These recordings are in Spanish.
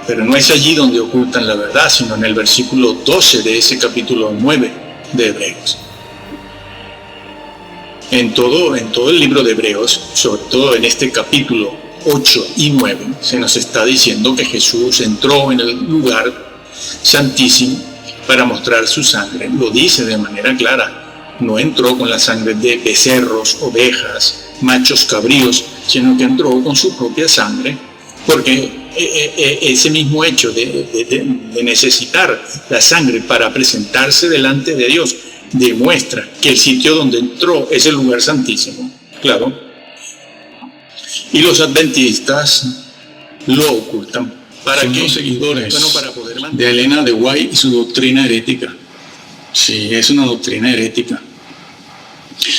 Pero no es allí donde ocultan la verdad, sino en el versículo 12 de ese capítulo 9 de Hebreos. En todo el libro de Hebreos, sobre todo en este capítulo 8 y 9, se nos está diciendo que Jesús entró en el lugar santísimo para mostrar su sangre. Lo dice de manera clara. No entró con la sangre de becerros, ovejas, machos cabríos, sino que entró con su propia sangre, porque ese mismo hecho de necesitar la sangre para presentarse delante de Dios demuestra que el sitio donde entró es el lugar santísimo, claro. Y los adventistas lo ocultan. ¿Para qué? Son los seguidores para poder de Elena de White y su doctrina herética. Sí, es una doctrina herética.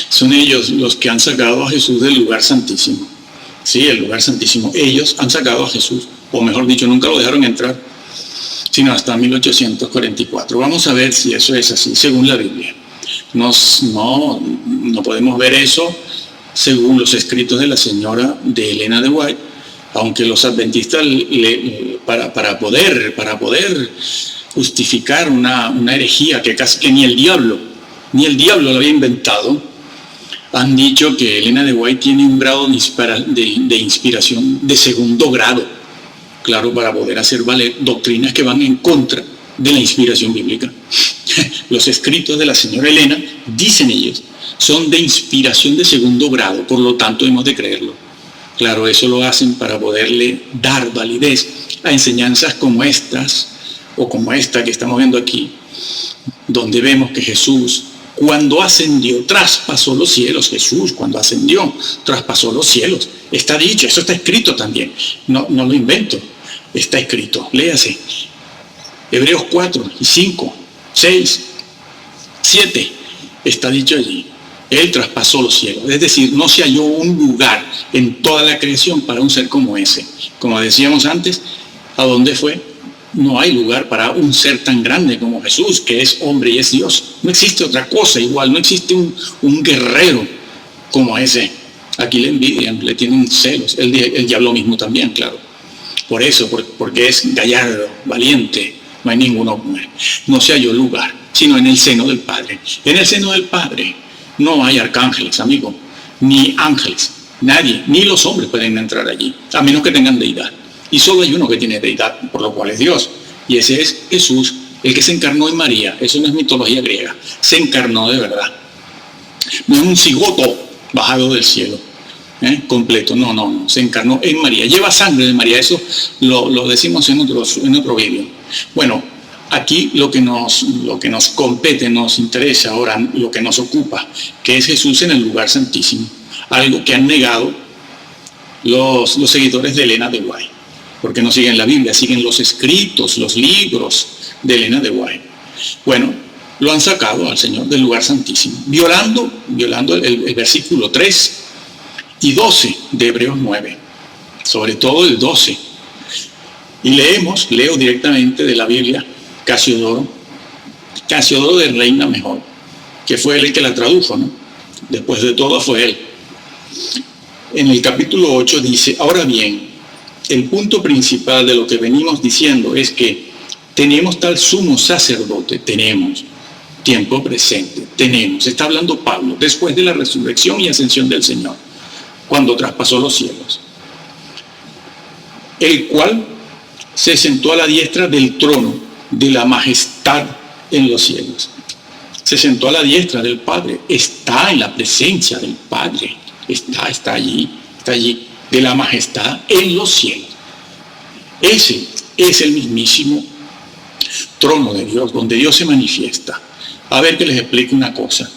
Son ellos los que han sacado a Jesús del lugar santísimo. Sí, el lugar santísimo. Ellos han sacado a Jesús, o mejor dicho, nunca lo dejaron entrar, sino hasta 1844. Vamos a ver si eso es así, según la Biblia. No podemos ver eso según los escritos de la señora de Elena de White, aunque los adventistas para poder justificar una herejía que casi que ni el diablo lo había inventado, han dicho que Elena de White tiene un grado de inspiración de segundo grado, claro, para poder hacer valer doctrinas que van en contra de la inspiración bíblica. Los escritos de la señora Elena, dicen ellos, son de inspiración de segundo grado, por lo tanto hemos de creerlo. Claro, eso lo hacen para poderle dar validez a enseñanzas como estas, o como esta que estamos viendo aquí, donde vemos que Jesús, cuando ascendió, traspasó los cielos. Jesús, cuando ascendió, traspasó los cielos. Está dicho, eso está escrito también. No lo invento, está escrito. Léase. Hebreos 4, 5, 6, 7, está dicho allí. Él traspasó los cielos. Es decir, no se halló un lugar en toda la creación para un ser como ese. Como decíamos antes, ¿a dónde fue? No hay lugar para un ser tan grande como Jesús, que es hombre y es Dios. No existe otra cosa igual, no existe un guerrero como ese. Aquí le envidian, le tienen celos. El diablo mismo también, claro. Por eso, porque es gallardo, valiente, no hay ninguno como él. No se halló lugar, sino en el seno del Padre. En el seno del Padre no hay arcángeles, amigo, ni ángeles. Nadie, ni los hombres pueden entrar allí, a menos que tengan deidad. Y solo hay uno que tiene deidad, por lo cual es Dios. Y ese es Jesús, el que se encarnó en María. Eso no es mitología griega. Se encarnó de verdad. No es un cigoto bajado del cielo, completo. No. Se encarnó en María. Lleva sangre de María. Eso lo decimos en otro vídeo. Bueno, aquí lo que nos compete, nos interesa ahora, lo que nos ocupa, que es Jesús en el lugar santísimo. Algo que han negado los seguidores de Elena de White. Porque no siguen la Biblia, siguen los escritos, los libros de Elena de White. Bueno, lo han sacado al Señor del lugar santísimo, violando el versículo 3 y 12 de Hebreos 9, sobre todo el 12. Y leo directamente de la Biblia, Casiodoro de Reina Mejor, que fue él el que la tradujo, ¿no? Después de todo fue él. En el capítulo 8 dice, ahora bien, el punto principal de lo que venimos diciendo es que tenemos tal sumo sacerdote, tenemos, tiempo presente, tenemos, está hablando Pablo, después de la resurrección y ascensión del Señor, cuando traspasó los cielos, el cual se sentó a la diestra del trono de la majestad en los cielos. Se sentó a la diestra del Padre, está en la presencia del Padre, está allí, de la majestad en los cielos. Ese es el mismísimo trono de Dios, donde Dios se manifiesta. A ver que les explique una cosa.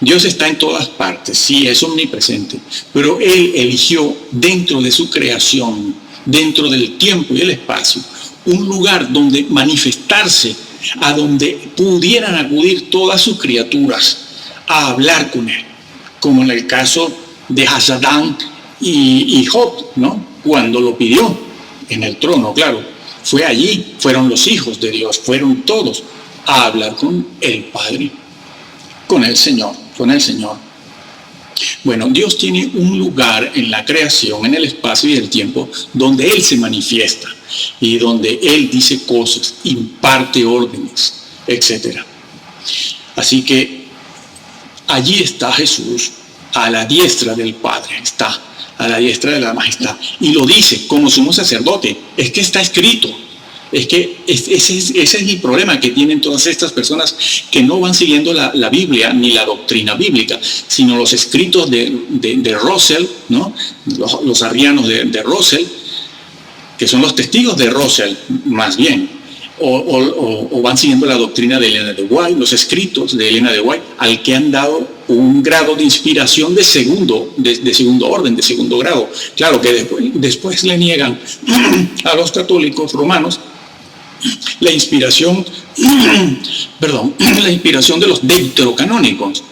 Dios está en todas partes, sí, es omnipresente, pero Él eligió dentro de su creación, dentro del tiempo y el espacio, un lugar donde manifestarse, a donde pudieran acudir todas sus criaturas a hablar con Él, como en el caso de Hazadán y Job, ¿no? Cuando lo pidió en el trono, claro, fue allí, fueron los hijos de Dios, fueron todos a hablar con el Padre, con el Señor. Bueno, Dios tiene un lugar en la creación, en el espacio y el tiempo, donde Él se manifiesta. y donde Él dice cosas, imparte órdenes, etc. Así que allí está Jesús, a la diestra del Padre, está a la diestra de la majestad, y lo dice como sumo sacerdote. Es que está escrito. Es que ese es el problema que tienen todas estas personas que no van siguiendo la Biblia ni la doctrina bíblica, sino los escritos de Russell, ¿no? Los arrianos de Russell, que son los testigos de Russell, más bien, o van siguiendo la doctrina de Elena de White, los escritos de Elena de White, al que han dado un grado de inspiración de segundo orden, de segundo grado. Claro que después le niegan a los católicos romanos la inspiración de los deuterocanónicos.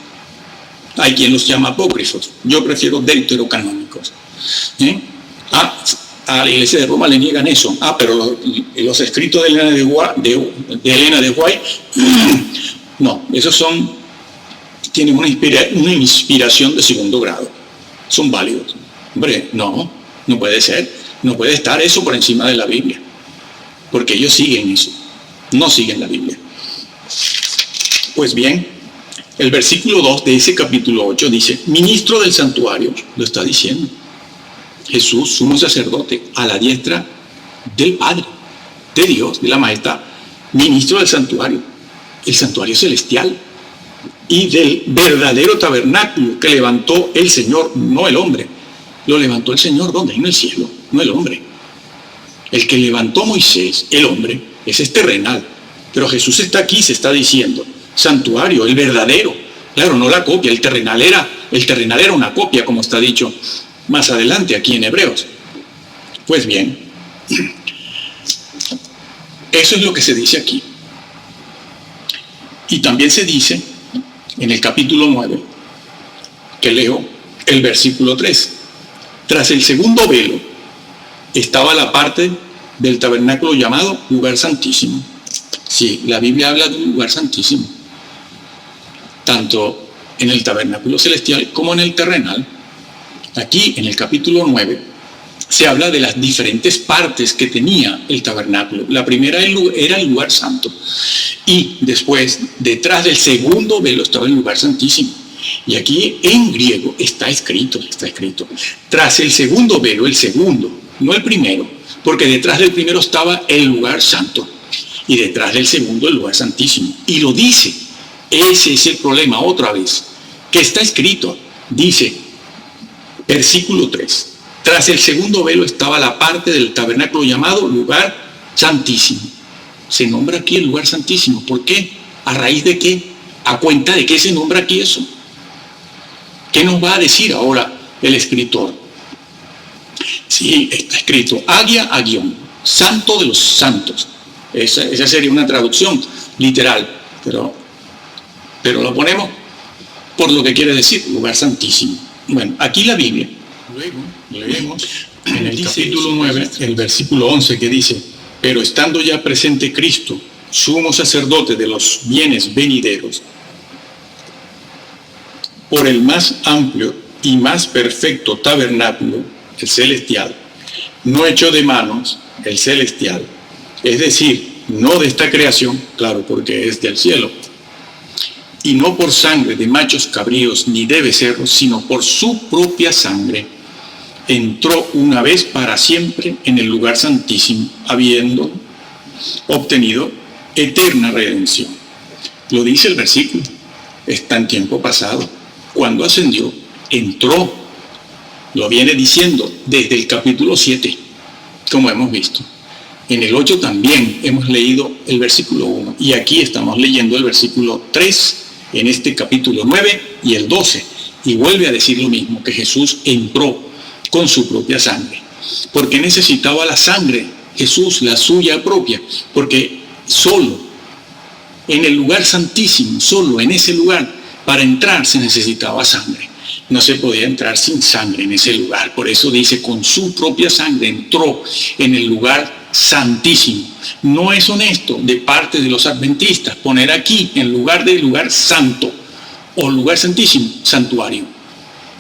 Hay quien los llama apócrifos. Yo prefiero deuterocanónicos. A la Iglesia de Roma le niegan eso. Pero los escritos de Elena de White, no, esos tienen una inspiración de segundo grado. Son válidos. Hombre, no puede ser. No puede estar eso por encima de la Biblia. Porque ellos siguen eso, no siguen la Biblia. Pues bien, el versículo 2 de ese capítulo 8 dice, ministro del santuario, lo está diciendo. Jesús, sumo sacerdote, a la diestra del Padre, de Dios, de la majestad, ministro del santuario, el santuario celestial, y del verdadero tabernáculo que levantó el Señor, no el hombre. Lo levantó el Señor, ¿dónde? En el cielo, no el hombre. El que levantó Moisés, el hombre, ese es terrenal. Pero Jesús está aquí, se está diciendo, santuario, el verdadero. Claro, no la copia, el terrenal era una copia, como está dicho más adelante aquí en Hebreos. Pues bien, eso es lo que se dice aquí. Y también se dice en el capítulo 9, que leo el versículo 3. Tras el segundo velo estaba la parte del tabernáculo llamado lugar santísimo. Sí, la Biblia habla de un lugar santísimo, tanto en el tabernáculo celestial como en el terrenal. Aquí, en el capítulo 9, se habla de las diferentes partes que tenía el tabernáculo. La primera era el lugar santo, y después, detrás del segundo velo, estaba el lugar santísimo. Y aquí en griego está escrito, tras el segundo velo, el segundo, no el primero, porque detrás del primero estaba el lugar santo, y detrás del segundo el lugar santísimo. Y lo dice, ese es el problema otra vez, que está escrito, dice, versículo 3, tras el segundo velo estaba la parte del tabernáculo llamado lugar santísimo. Se nombra aquí el lugar santísimo. ¿Por qué? ¿A raíz de qué? ¿A cuenta de qué se nombra aquí eso? ¿Qué nos va a decir ahora el escritor? Sí, está escrito, Agia Agion, santo de los santos. Esa sería una traducción literal, pero lo ponemos por lo que quiere decir, lugar santísimo. Bueno, aquí la Biblia, luego leemos en el capítulo 9, el versículo 11, que dice, pero estando ya presente Cristo, sumo sacerdote de los bienes venideros, por el más amplio y más perfecto tabernáculo, el celestial, no hecho de manos, el celestial, es decir, no de esta creación, claro, porque es del cielo, y no por sangre de machos cabríos ni de becerros, sino por su propia sangre, entró una vez para siempre en el lugar santísimo, habiendo obtenido eterna redención. Lo dice el versículo, está en tiempo pasado. Cuando ascendió, entró. Lo viene diciendo desde el capítulo 7, como hemos visto. En el 8 también hemos leído el versículo 1, y aquí estamos leyendo el versículo 3, en este capítulo 9 y el 12, y vuelve a decir lo mismo, que Jesús entró con su propia sangre. ¿Por qué necesitaba la sangre Jesús, la suya propia? Porque solo en el lugar santísimo, solo en ese lugar, para entrar se necesitaba sangre. No se podía entrar sin sangre en ese lugar. Por eso dice, con su propia sangre entró en el lugar santísimo. No es honesto de parte de los adventistas poner aquí, en lugar del lugar santo o lugar santísimo, santuario,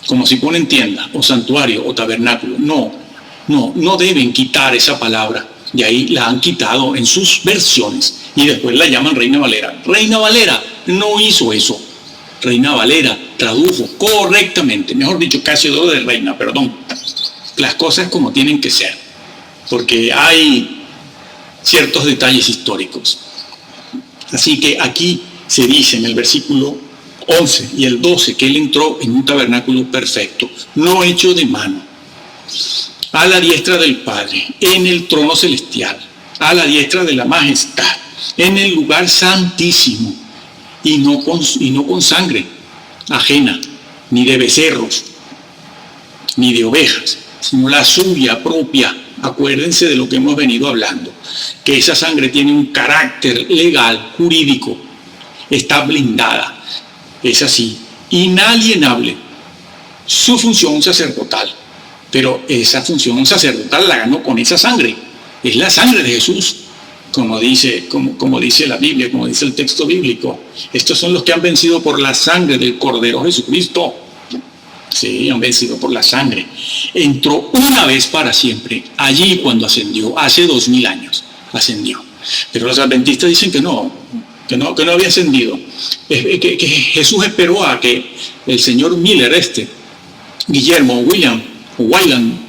como si ponen tienda o santuario o tabernáculo. No deben quitar esa palabra, Y ahí la han quitado en sus versiones y después la llaman Reina Valera. Reina Valera no hizo eso. Reina Valera tradujo correctamente, mejor dicho, casi todo de reina, perdón, las cosas como tienen que ser, porque hay ciertos detalles históricos. Así que aquí se dice en el versículo 11 y el 12 que él entró en un tabernáculo perfecto, no hecho de mano, a la diestra del Padre, en el trono celestial, a la diestra de la majestad, en el lugar santísimo, y no con sangre ajena, ni de becerros, ni de ovejas, sino la suya propia. Acuérdense de lo que hemos venido hablando, que esa sangre tiene un carácter legal, jurídico, está blindada, es así, inalienable, su función sacerdotal, pero esa función sacerdotal la ganó con esa sangre, es la sangre de Jesús, como dice la Biblia, como dice el texto bíblico. Estos son los que han vencido por la sangre del Cordero Jesucristo. Sí, han vencido por la sangre. Entró una vez para siempre, allí cuando ascendió, hace 2000 años ascendió. Pero los adventistas dicen que no había ascendido. Que Jesús esperó a que el señor Miller, William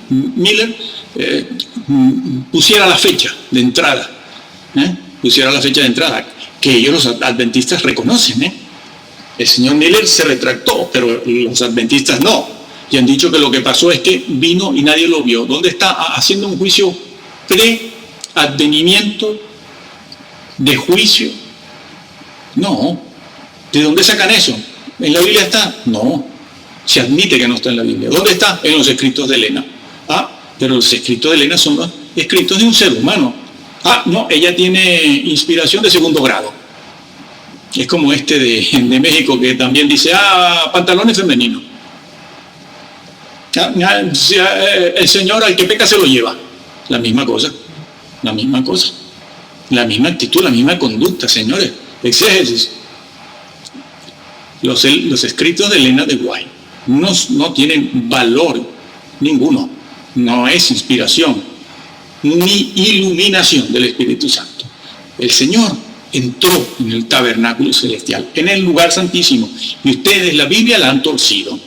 Miller, pusiera la fecha de entrada. Que ellos los adventistas reconocen. El señor Miller se retractó, pero los adventistas no. Y han dicho que lo que pasó es que vino y nadie lo vio. ¿Dónde está? Haciendo un juicio pre-advenimiento de juicio. No. ¿De dónde sacan eso? ¿En la Biblia está? No. Se admite que no está en la Biblia. ¿Dónde está? En los escritos de Elena. Pero los escritos de Elena son los escritos de un ser humano. No, ella tiene inspiración de segundo grado. Es como de México que también dice, pantalones femeninos. El Señor al que peca se lo lleva. La misma cosa. La misma actitud, la misma conducta, señores. Exégesis. Los escritos de Elena de White no tienen valor ninguno. No es inspiración ni iluminación del Espíritu Santo. El Señor entró en el tabernáculo celestial, en el lugar santísimo, y ustedes la Biblia la han torcido.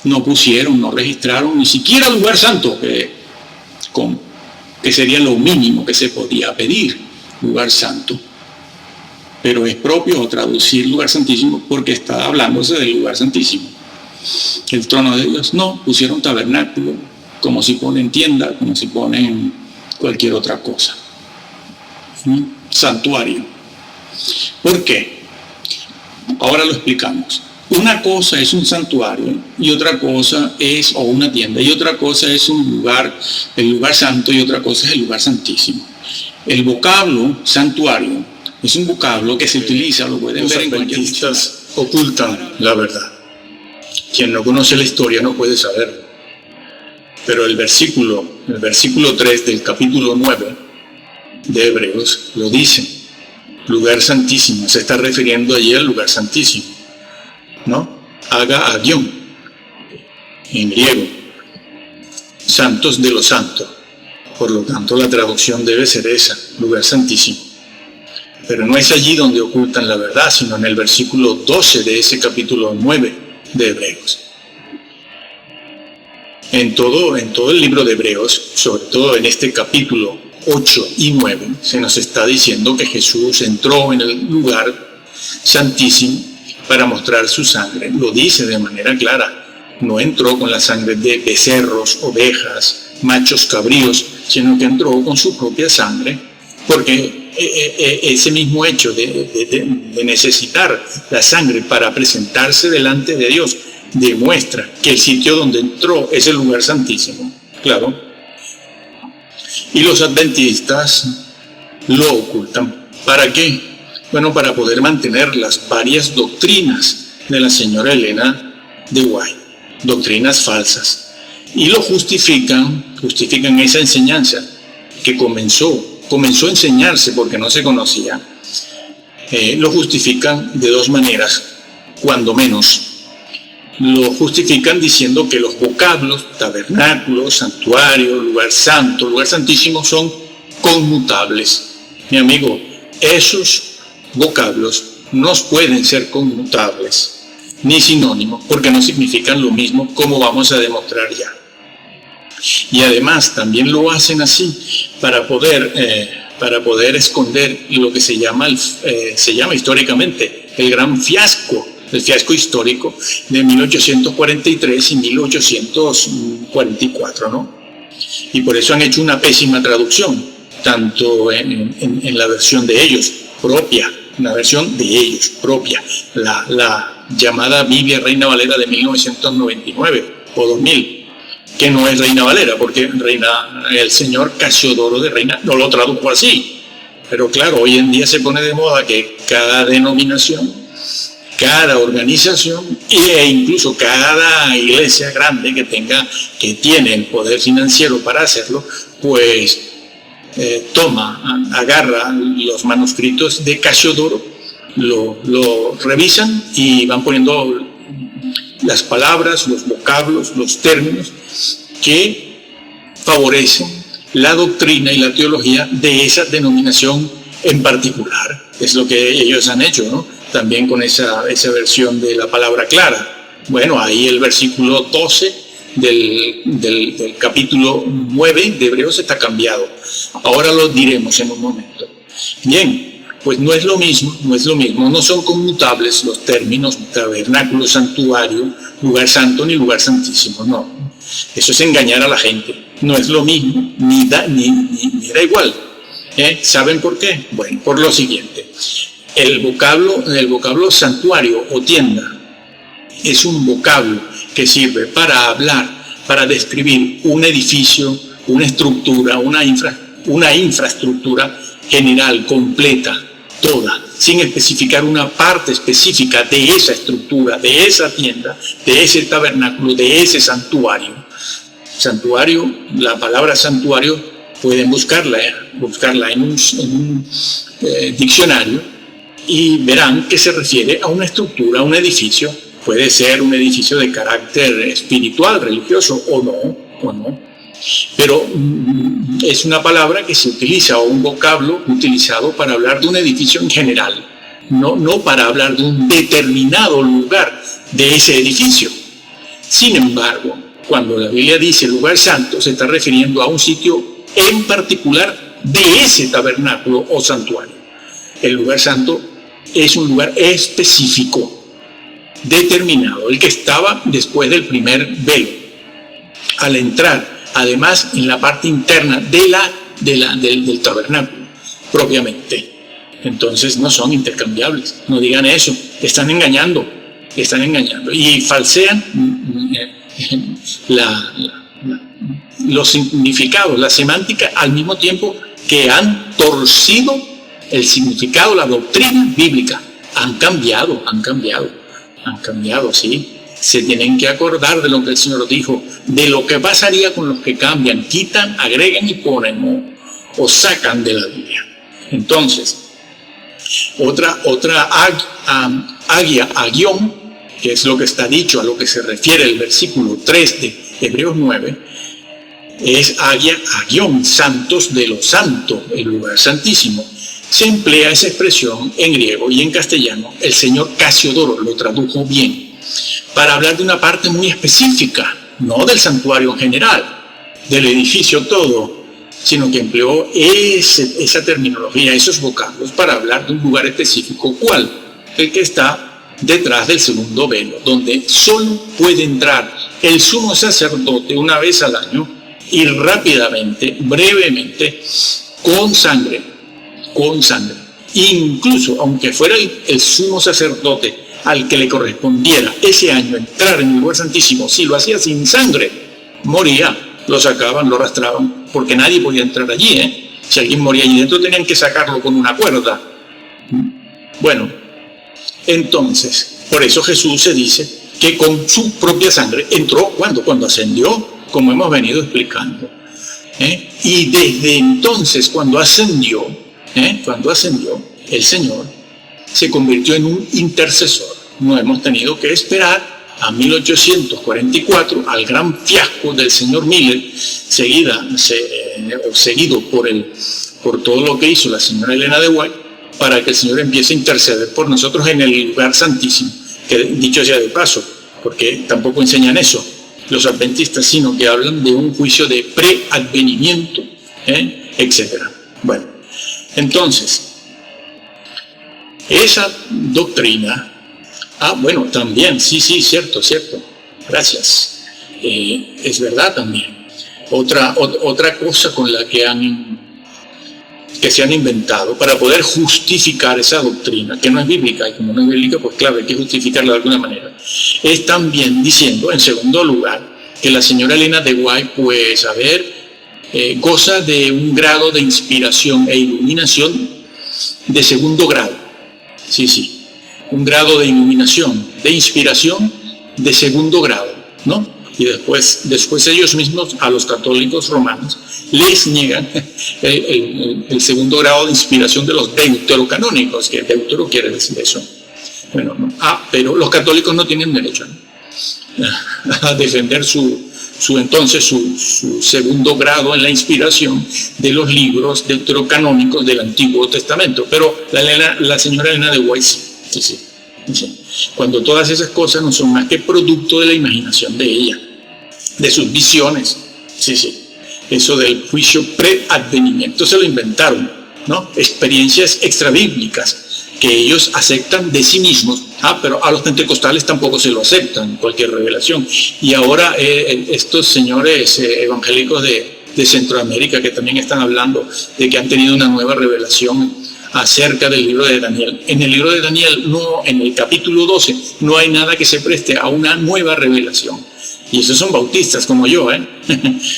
No pusieron, no registraron ni siquiera lugar santo, que sería lo mínimo que se podía pedir, lugar santo. Pero es propio traducir lugar santísimo porque está hablándose del lugar santísimo. El trono de Dios, no, pusieron tabernáculo, como si ponen tienda, como si ponen cualquier otra cosa. Santuario. ¿Por qué? Ahora lo explicamos. Una cosa es un santuario y otra cosa es, o una tienda, y otra cosa es un lugar, el lugar santo, y otra cosa es el lugar santísimo. El vocablo santuario es un vocablo que se utiliza, lo pueden ver en cualquier diccionario. Los adventistas ocultan la verdad. Quien no conoce la historia no puede saberlo. Pero el versículo 3 del capítulo 9 de Hebreos lo dice. Lugar santísimo, se está refiriendo allí al lugar santísimo, ¿no? Haga agión, en griego, santos de los santos. Por lo tanto, la traducción debe ser esa, lugar santísimo. Pero no es allí donde ocultan la verdad, sino en el versículo 12 de ese capítulo 9 de Hebreos. En todo el libro de Hebreos, sobre todo en este capítulo 8 y 9, se nos está diciendo que Jesús entró en el lugar santísimo para mostrar su sangre. Lo dice de manera clara. No entró con la sangre de becerros, ovejas, machos cabríos, sino que entró con su propia sangre, porque ese mismo hecho de necesitar la sangre para presentarse delante de Dios demuestra que el sitio donde entró es el lugar santísimo. Claro. Y los adventistas lo ocultan. ¿Para qué? Bueno, para poder mantener las varias doctrinas de la señora Elena de White, doctrinas falsas. Y lo justifican esa enseñanza que comenzó a enseñarse porque no se conocía. Lo justifican de dos maneras, cuando menos. Lo justifican diciendo que los vocablos tabernáculo, santuario, lugar santo, lugar santísimo son conmutables. Mi amigo, esos vocablos no pueden ser conmutables ni sinónimos, porque no significan lo mismo, como vamos a demostrar ya. Y además también lo hacen así para poder esconder lo que se llama históricamente el gran fiasco, el fiasco histórico de 1843 y 1844, ¿no? Y por eso han hecho una pésima traducción, tanto en la versión de ellos propia, una versión de ellos propia, la llamada Biblia Reina Valera de 1999 o 2000, que no es Reina Valera, porque el señor Casiodoro de Reina no lo tradujo así. Pero claro, hoy en día se pone de moda que cada denominación, cada organización e incluso cada iglesia grande que tiene el poder financiero para hacerlo, pues agarra los manuscritos de Casiodoro, lo revisan y van poniendo las palabras, los vocablos, los términos que favorecen la doctrina y la teología de esa denominación en particular. Es lo que ellos han hecho, ¿no? También con esa versión de la palabra clara. Bueno, ahí el versículo 12 del capítulo 9 de Hebreos está cambiado. Ahora lo diremos en un momento. Bien, pues no es lo mismo, no son conmutables los términos tabernáculo, santuario, lugar santo ni lugar santísimo, no. Eso es engañar a la gente. No es lo mismo, ni da igual. ¿Saben por qué? Bueno, por lo siguiente. El vocablo santuario o tienda es un vocablo que sirve para hablar, para describir un edificio, una estructura, una infraestructura general, completa, toda, sin especificar una parte específica de esa estructura, de esa tienda, de ese tabernáculo, de ese santuario. Santuario, la palabra santuario, pueden buscarla en un diccionario y verán que se refiere a una estructura, a un edificio. Puede ser un edificio de carácter espiritual, religioso o no. Pero es una palabra que se utiliza, o un vocablo utilizado para hablar de un edificio en general, no para hablar de un determinado lugar de ese edificio. Sin embargo, cuando la Biblia dice lugar santo, se está refiriendo a un sitio en particular de ese tabernáculo o santuario. El lugar santo es un lugar específico, determinado, el que estaba después del primer velo. Al entrar, además, en la parte interna del tabernáculo, propiamente. Entonces no son intercambiables, no digan eso, están engañando y falsean los significados, la semántica, al mismo tiempo que han torcido el significado, la doctrina bíblica. Han cambiado, sí. Se tienen que acordar de lo que el Señor dijo, de lo que pasaría con los que cambian, quitan, agregan y ponen o sacan de la Biblia. Entonces, otra agión, que es lo que está dicho, a lo que se refiere el versículo 3 de Hebreos 9, es agión, santos de lo santo, el lugar santísimo. Se emplea esa expresión en griego y en castellano. El señor Casiodoro lo tradujo bien, para hablar de una parte muy específica, no del santuario en general, del edificio todo, sino que empleó esa terminología, esos vocablos, para hablar de un lugar específico. ¿Cuál? El que está detrás del segundo velo, donde solo puede entrar el sumo sacerdote una vez al año y rápidamente, brevemente, con sangre. Incluso, aunque fuera el sumo sacerdote al que le correspondiera ese año entrar en el lugar santísimo, si lo hacía sin sangre, moría, lo sacaban, lo arrastraban, porque nadie podía entrar allí, Si alguien moría allí dentro, tenían que sacarlo con una cuerda. Bueno, entonces, por eso Jesús se dice que con su propia sangre entró, cuando ascendió, como hemos venido explicando. Y desde entonces, cuando ascendió, el Señor se convirtió en un intercesor. No hemos tenido que esperar a 1844, al gran fiasco del señor Miller, seguido por por todo lo que hizo la señora Elena de White, para que el Señor empiece a interceder por nosotros en el lugar santísimo, que dicho sea de paso, porque tampoco enseñan eso los adventistas, sino que hablan de un juicio de preadvenimiento, etc. Bueno, entonces, esa doctrina, bueno, también, sí, cierto, gracias, es verdad también. Otra cosa con la que se han inventado para poder justificar esa doctrina, que no es bíblica, y como no es bíblica, pues claro, hay que justificarla de alguna manera, es también diciendo, en segundo lugar, que la señora Elena de White, pues, goza de un grado de inspiración e iluminación de segundo grado. Sí, un grado de iluminación, de inspiración de segundo grado, ¿no? Y después ellos mismos, a los católicos romanos, les niegan el segundo grado de inspiración de los deuterocanónicos, que deutero quiere decir eso. Bueno, ¿no? Pero los católicos no tienen derecho a defender su segundo grado en la inspiración de los libros deuterocanónicos del Antiguo Testamento. Pero la señora Elena de White sí. Cuando todas esas cosas no son más que producto de la imaginación de ella, de sus visiones. Sí. Eso del juicio preadvenimiento se lo inventaron, ¿no? Experiencias extrabíblicas que ellos aceptan de sí mismos. Pero a los pentecostales tampoco se lo aceptan, cualquier revelación. Y ahora estos señores evangélicos de Centroamérica, que también están hablando de que han tenido una nueva revelación acerca del libro de Daniel. En el libro de Daniel, en el capítulo 12, no hay nada que se preste a una nueva revelación. Y esos son bautistas como yo,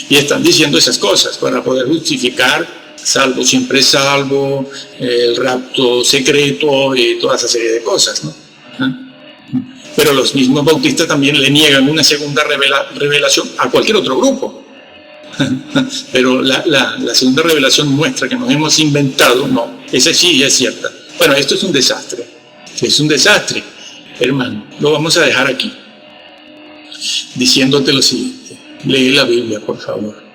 y están diciendo esas cosas para poder justificar salvo siempre salvo, el rapto secreto y toda esa serie de cosas, ¿no? Pero los mismos bautistas también le niegan una segunda revelación a cualquier otro grupo. Pero la segunda revelación nuestra que nos hemos inventado, no, esa sí es cierta. Bueno, esto es un desastre, hermano. Lo vamos a dejar aquí, diciéndote lo siguiente: lee la Biblia, por favor.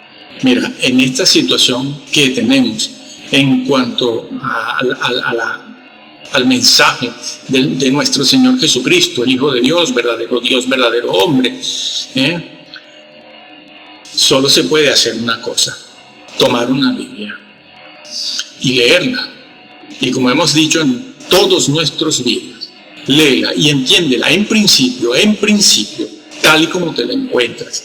Mira, en esta situación que tenemos en cuanto al mensaje de nuestro Señor Jesucristo, el Hijo de Dios, verdadero hombre, solo se puede hacer una cosa: tomar una Biblia y leerla. Y como hemos dicho en todos nuestros videos, léela y entiéndela en principio, tal y como te la encuentras,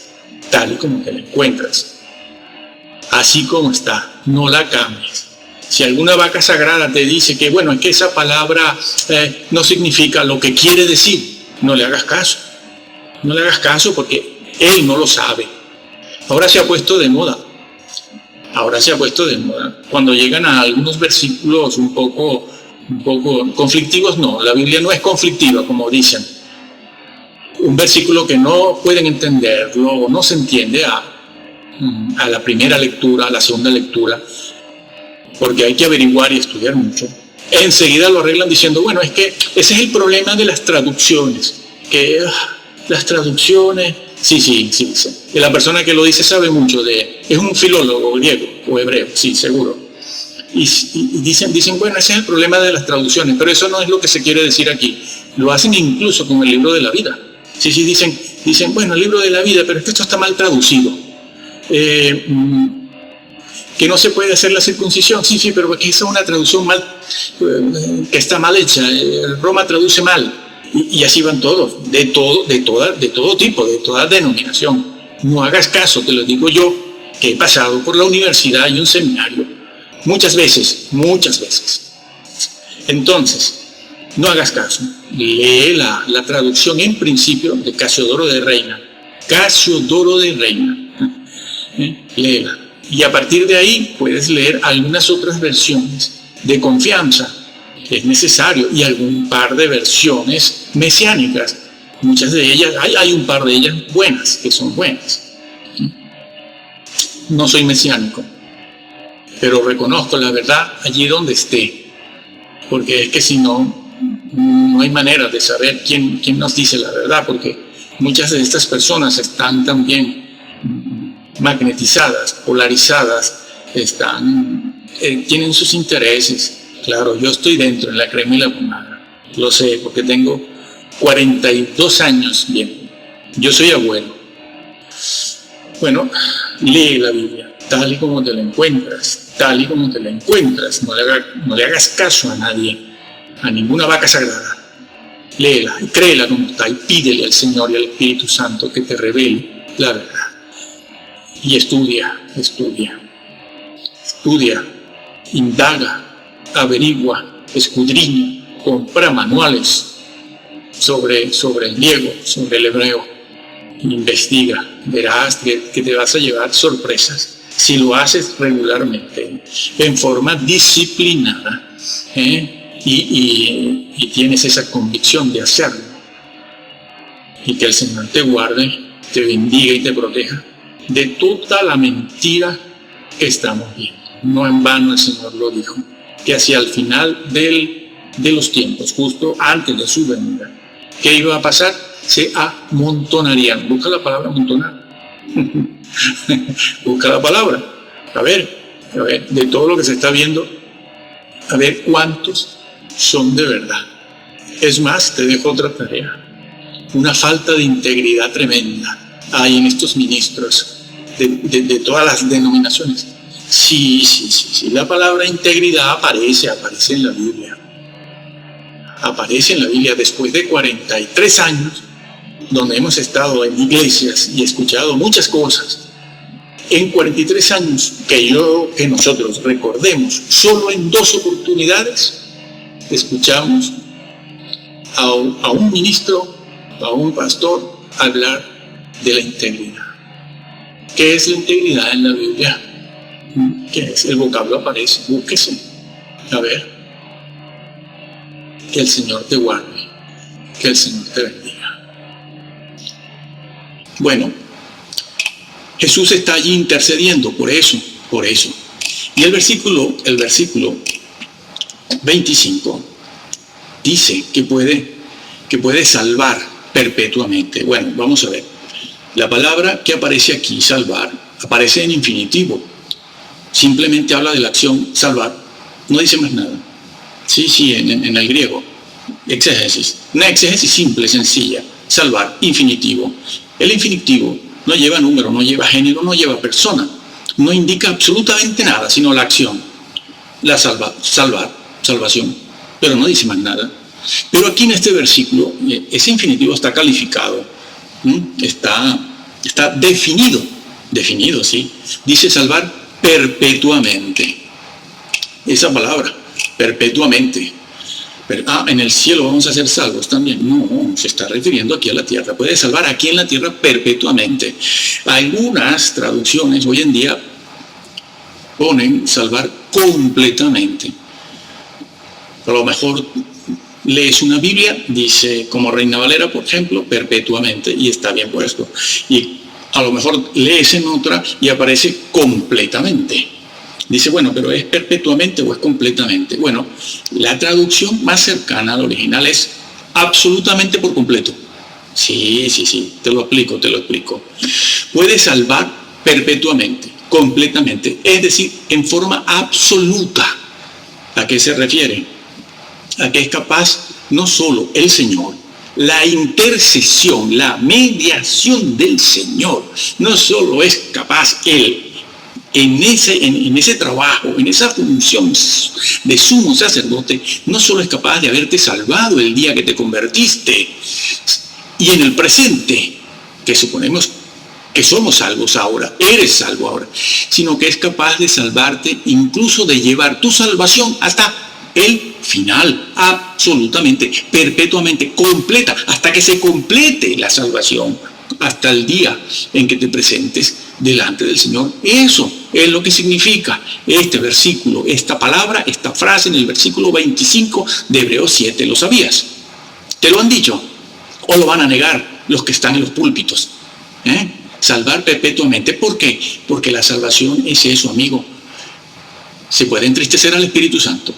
así como está, no la cambies. Si alguna vaca sagrada te dice que, bueno, es que esa palabra no significa lo que quiere decir, no le hagas caso porque él no lo sabe. Ahora se ha puesto de moda. Cuando llegan a algunos versículos un poco conflictivos, no, la Biblia no es conflictiva, como dicen. Un versículo que no pueden entenderlo o no se entiende a la primera lectura, a la segunda lectura, porque hay que averiguar y estudiar mucho, enseguida lo arreglan diciendo, bueno, es que ese es el problema de las traducciones, que las traducciones, sí, y la persona que lo dice sabe mucho es un filólogo griego o hebreo, sí, seguro, y dicen, bueno, ese es el problema de las traducciones, pero eso no es lo que se quiere decir aquí. Lo hacen incluso con el libro de la vida. Sí, dicen, bueno, el libro de la vida, pero es que esto está mal traducido. Que no se puede hacer la circuncisión, sí, pero que esa es una traducción que está mal hecha, Roma traduce mal, y así van todos, de todo tipo, de toda denominación. No hagas caso, te lo digo yo, que he pasado por la universidad y un seminario, muchas veces. Entonces, no hagas caso, lee la traducción en principio de Casiodoro de Reina, léela. Y a partir de ahí puedes leer algunas otras versiones de confianza, que es necesario, y algún par de versiones mesiánicas. Muchas de ellas, hay un par de ellas buenas, que son buenas. No soy mesiánico, pero reconozco la verdad allí donde esté, porque es que si no hay manera de saber quién nos dice la verdad, porque muchas de estas personas están también magnetizadas, polarizadas tienen sus intereses. Claro, yo estoy dentro, en la crema y la pomada. Lo sé, porque tengo 42 años bien. Yo soy abuelo. Bueno, lee la Biblia, tal y como te la encuentras, tal y como te la encuentras. No le hagas caso a nadie, a ninguna vaca sagrada. Léela y créela como está y pídele al Señor y al Espíritu Santo que te revele la verdad. Y estudia, indaga, averigua, escudriña, compra manuales sobre el griego, sobre el hebreo. Investiga, verás que te vas a llevar sorpresas si lo haces regularmente, en forma disciplinada, y tienes esa convicción de hacerlo. Y que el Señor te guarde, te bendiga y te proteja de toda la mentira que estamos viendo. No en vano el Señor lo dijo, que hacia el final de los tiempos, justo antes de su venida, ¿qué iba a pasar? Se amontonarían. Busca la palabra amontonar. Busca la palabra. A ver, de todo lo que se está viendo, a ver cuántos son de verdad. Es más, te dejo otra tarea. Una falta de integridad tremenda hay en estos ministros de todas las denominaciones. Sí, la palabra integridad aparece en la Biblia. Aparece en la Biblia después de 43 años, donde hemos estado en iglesias y escuchado muchas cosas. En 43 años que nosotros recordemos, solo en 2 oportunidades escuchamos a un ministro, a un pastor hablar de la integridad. ¿Qué es la integridad en la Biblia? ¿Qué es? El vocablo aparece, búsquese. A ver, que el Señor te guarde, que el Señor te bendiga. Bueno, Jesús está allí intercediendo por eso. Y el versículo 25 dice que puede salvar perpetuamente. Bueno, vamos a ver. La palabra que aparece aquí, salvar, aparece en infinitivo. Simplemente habla de la acción salvar. No dice más nada. Sí, en el griego. Exégesis. Una exégesis simple, sencilla. Salvar, infinitivo. El infinitivo no lleva número, no lleva género, no lleva persona. No indica absolutamente nada, sino la acción. La salvación. Pero no dice más nada. Pero aquí en este versículo, ese infinitivo está calificado. Está definido, ¿sí? Dice salvar perpetuamente. Esa palabra, perpetuamente. En el cielo vamos a ser salvos también. No, se está refiriendo aquí a la tierra. Puede salvar aquí en la tierra perpetuamente. Algunas traducciones hoy en día ponen salvar completamente. A lo mejor lees una Biblia, dice como Reina Valera, por ejemplo, perpetuamente, y está bien puesto. Y a lo mejor lees en otra y aparece completamente. Dice, bueno, pero ¿es perpetuamente o es completamente? Bueno, la traducción más cercana al original es absolutamente por completo. Sí, te lo explico. Puede salvar perpetuamente, completamente, es decir, en forma absoluta. ¿A qué se refiere? A que es capaz no solo el Señor, la intercesión, la mediación del Señor, no solo es capaz Él, en ese trabajo, en esa función de sumo sacerdote, no solo es capaz de haberte salvado el día que te convertiste y en el presente, que suponemos que somos salvos ahora, eres salvo ahora, sino que es capaz de salvarte, incluso de llevar tu salvación hasta el final, absolutamente, perpetuamente, completa, hasta que se complete la salvación, hasta el día en que te presentes delante del Señor. Eso es lo que significa este versículo, esta palabra, esta frase en el versículo 25 de Hebreos 7. ¿Lo sabías? ¿Te lo han dicho? ¿O lo van a negar los que están en los púlpitos? Salvar perpetuamente. ¿Por qué? Porque la salvación es eso, amigo. Se puede entristecer al Espíritu Santo,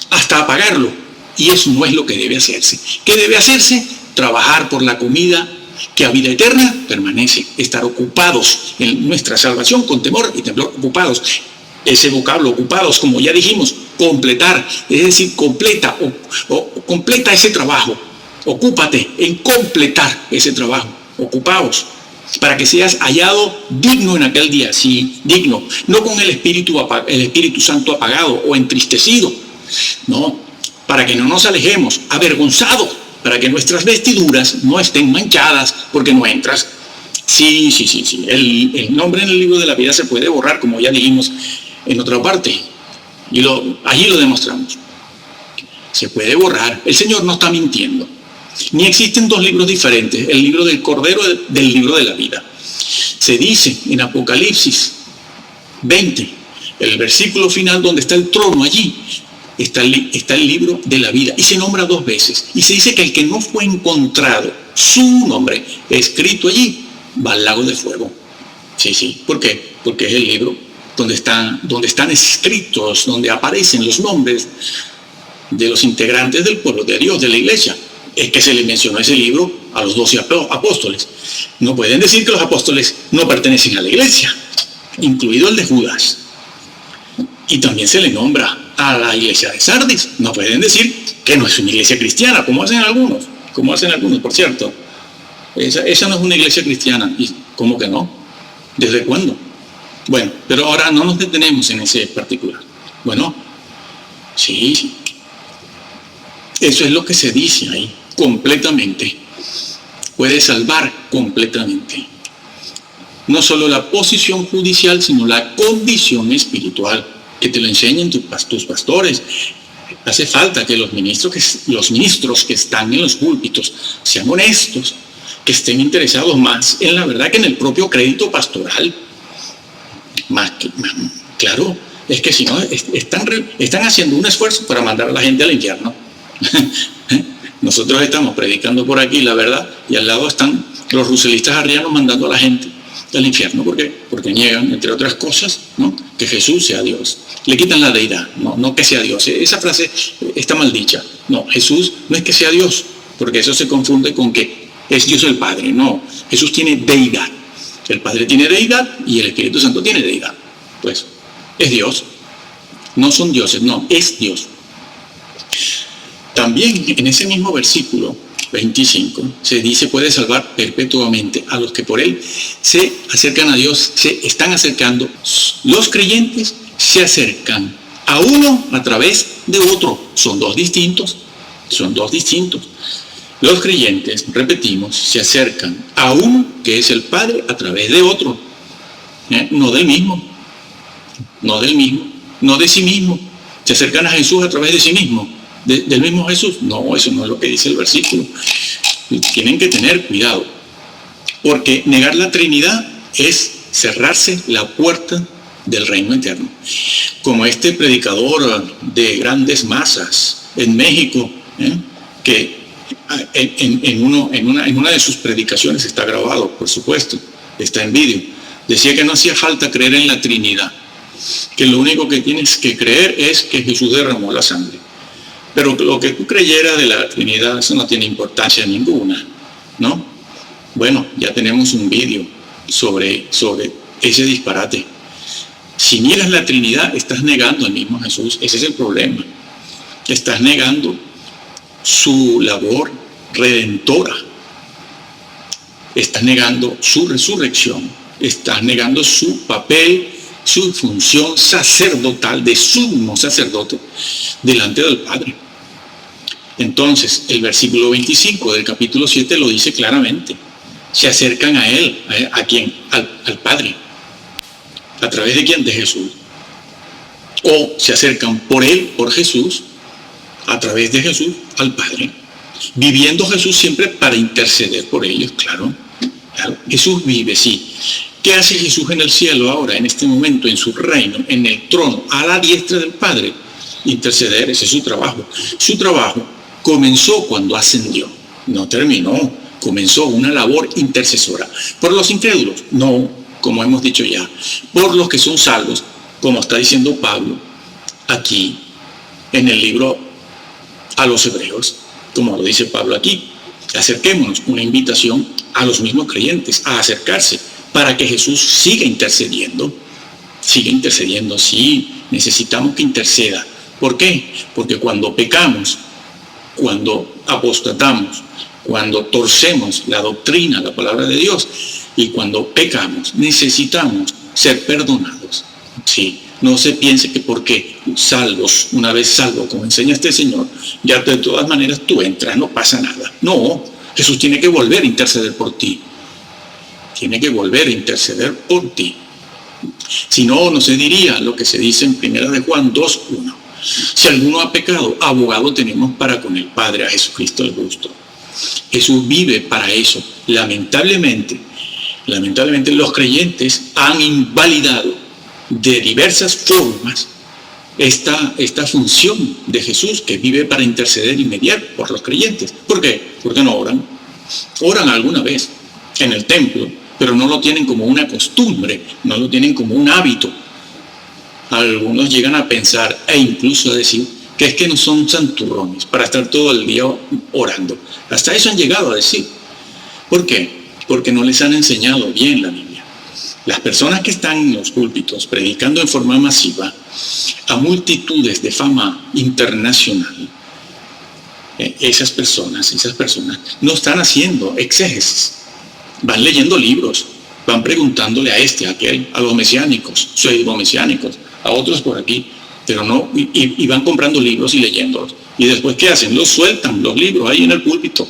hasta apagarlo, y eso no es lo que debe hacerse. ¿Qué debe hacerse? Trabajar por la comida que a vida eterna permanece, estar ocupados en nuestra salvación con temor y temblor, ocupados ese vocablo, ocupados, como ya dijimos, completar, es decir, completa o completa ese trabajo, ocúpate en completar ese trabajo, ocupaos, para que seas hallado digno en aquel día, sí, digno, no con el Espíritu Santo apagado o entristecido, no, para que no nos alejemos, avergonzados, para que nuestras vestiduras no estén manchadas porque no entras. Sí, el nombre en el libro de la vida se puede borrar, como ya dijimos en otra parte, y allí lo demostramos. Se puede borrar, el Señor no está mintiendo. Ni existen dos libros diferentes, el libro del Cordero del libro de la vida. Se dice en Apocalipsis 20, el versículo final donde está el trono, allí está el libro de la vida, y se nombra dos veces, y se dice que el que no fue encontrado su nombre escrito allí, va al lago de fuego. Sí, ¿por qué? Porque es el libro donde están escritos, donde aparecen los nombres de los integrantes del pueblo de Dios, de la iglesia. Es que se le mencionó ese libro a los 12 apóstoles. No pueden decir que los apóstoles no pertenecen a la iglesia, incluido el de Judas. Y también se le nombra a la iglesia de Sardis. No pueden decir que no es una iglesia cristiana, como hacen algunos, por cierto. Esa no es una iglesia cristiana. ¿Y cómo que no? ¿Desde cuándo? Bueno, pero ahora no nos detenemos en ese particular. Bueno, sí. Eso es lo que se dice ahí, completamente. Puede salvar completamente. No solo la posición judicial, sino la condición espiritual, que te lo enseñen tus pastores. Hace falta que los ministros que están en los púlpitos sean honestos, que estén interesados más en la verdad que en el propio crédito pastoral. Claro, es que si no, están haciendo un esfuerzo para mandar a la gente al infierno. Nosotros estamos predicando por aquí la verdad, y al lado están los ruselistas arrianos mandando a la gente al infierno. ¿Por qué? Porque niegan, entre otras cosas, ¿no?, que Jesús sea Dios. Le quitan la deidad, no que sea Dios. Esa frase está mal dicha. No, Jesús no es que sea Dios, porque eso se confunde con que es Dios el Padre. No, Jesús tiene deidad. El Padre tiene deidad y el Espíritu Santo tiene deidad. Pues es Dios. No son dioses, no, es Dios. También en ese mismo versículo 25 se dice: puede salvar perpetuamente a los que por él se acercan a Dios, se están acercando. Los creyentes se acercan a uno a través de otro. Son dos distintos. Los creyentes, repetimos, se acercan a uno que es el Padre a través de otro. No del mismo, no de sí mismo. Se acercan a Jesús a través de sí mismo. ¿Del mismo Jesús? No, eso no es lo que dice el versículo. Tienen que tener cuidado, porque negar la Trinidad es cerrarse la puerta del reino eterno. Como este predicador de grandes masas en México, que en una de sus predicaciones, está grabado, por supuesto, está en vídeo, decía que no hacía falta creer en la Trinidad, que lo único que tienes que creer es que Jesús derramó la sangre. Pero lo que tú creyeras de la Trinidad, eso no tiene importancia ninguna, ¿no? Bueno, ya tenemos un vídeo sobre ese disparate. Si niegas la Trinidad, estás negando al mismo Jesús. Ese es el problema. Estás negando su labor redentora. Estás negando su resurrección. Estás negando su papel, su función sacerdotal de sumo sacerdote delante del Padre. Entonces, el versículo 25 del capítulo 7 lo dice claramente. Se acercan a Él, ¿a quién? Al Padre. ¿A través de quién? De Jesús. O se acercan por Él, por Jesús, a través de Jesús, al Padre. Viviendo Jesús siempre para interceder por ellos, claro. Jesús vive, sí. ¿Qué hace Jesús en el cielo ahora, en este momento, en su reino, en el trono, a la diestra del Padre? Interceder, ese es su trabajo. Su trabajo comenzó cuando ascendió, no terminó, comenzó una labor intercesora. ¿Por los incrédulos? No, como hemos dicho ya. Por los que son salvos, como está diciendo Pablo aquí en el libro a los Hebreos, como lo dice Pablo aquí. Acerquémonos, una invitación a los mismos creyentes a acercarse para que Jesús siga intercediendo sigue intercediendo, sí, necesitamos que interceda. ¿Por qué? Porque cuando pecamos, cuando apostatamos, cuando torcemos la doctrina, la palabra de Dios, y cuando pecamos, necesitamos ser perdonados. Sí, no se piense que porque salvos, una vez salvo, como enseña este Señor, ya de todas maneras tú entras, no pasa nada. No, Jesús tiene que volver a interceder por ti. Tiene que volver a interceder por ti. Si no, no se diría lo que se dice en 1 de Juan 2:1. Si alguno ha pecado, abogado tenemos para con el Padre, a Jesucristo el justo. Jesús vive para eso. Lamentablemente los creyentes han invalidado de diversas formas esta función de Jesús, que vive para interceder y mediar por los creyentes. ¿Por qué? Porque no oran. Oran alguna vez en el templo, pero no lo tienen como una costumbre, no lo tienen como un hábito. Algunos llegan a pensar e incluso a decir que es que no son santurrones para estar todo el día orando. Hasta eso han llegado a decir. ¿Por qué? Porque no les han enseñado bien la Biblia. Las personas que están en los púlpitos predicando en forma masiva a multitudes de fama internacional, esas personas no están haciendo exégesis. Van leyendo libros, van preguntándole a este, a aquel, a los mesiánicos, pseudo-mesiánicos, a otros por aquí, pero no, y van comprando libros y leyéndolos. Y después, ¿qué hacen? Los sueltan, los libros ahí en el púlpito,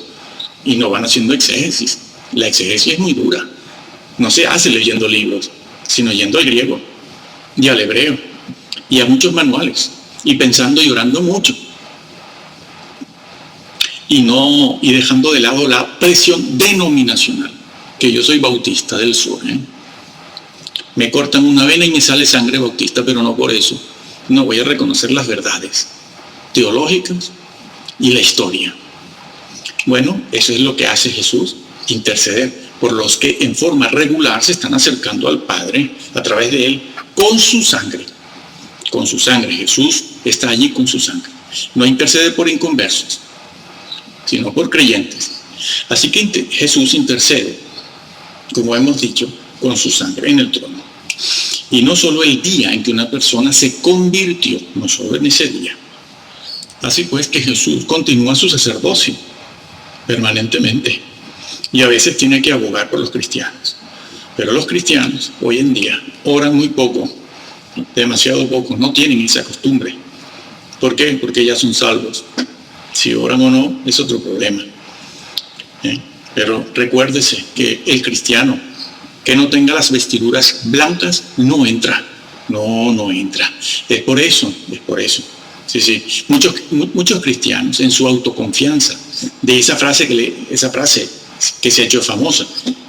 y no van haciendo exégesis. La exégesis es muy dura. No se hace leyendo libros, sino yendo al griego y al hebreo y a muchos manuales, y pensando y orando mucho. Y dejando de lado la presión denominacional, que yo soy bautista del sur. Me cortan una vena y me sale sangre bautista, pero no por eso no voy a reconocer las verdades teológicas y la historia. Bueno, eso es lo que hace Jesús, interceder por los que en forma regular se están acercando al Padre a través de Él con su sangre. Con su sangre. Jesús está allí con su sangre. No intercede por inconversos, sino por creyentes. Así que Jesús intercede, como hemos dicho, con su sangre en el trono. Y no solo el día en que una persona se convirtió, no solo en ese día. Así pues que Jesús continúa su sacerdocio permanentemente. Y a veces tiene que abogar por los cristianos. Pero los cristianos hoy en día oran muy poco, demasiado poco, no tienen esa costumbre. ¿Por qué? Porque ya son salvos. Si oran o no es otro problema. Pero recuérdese que el cristiano que no tenga las vestiduras blancas no entra. No entra. Es por eso. Sí. Muchos cristianos en su autoconfianza de esa frase que se ha hecho famosa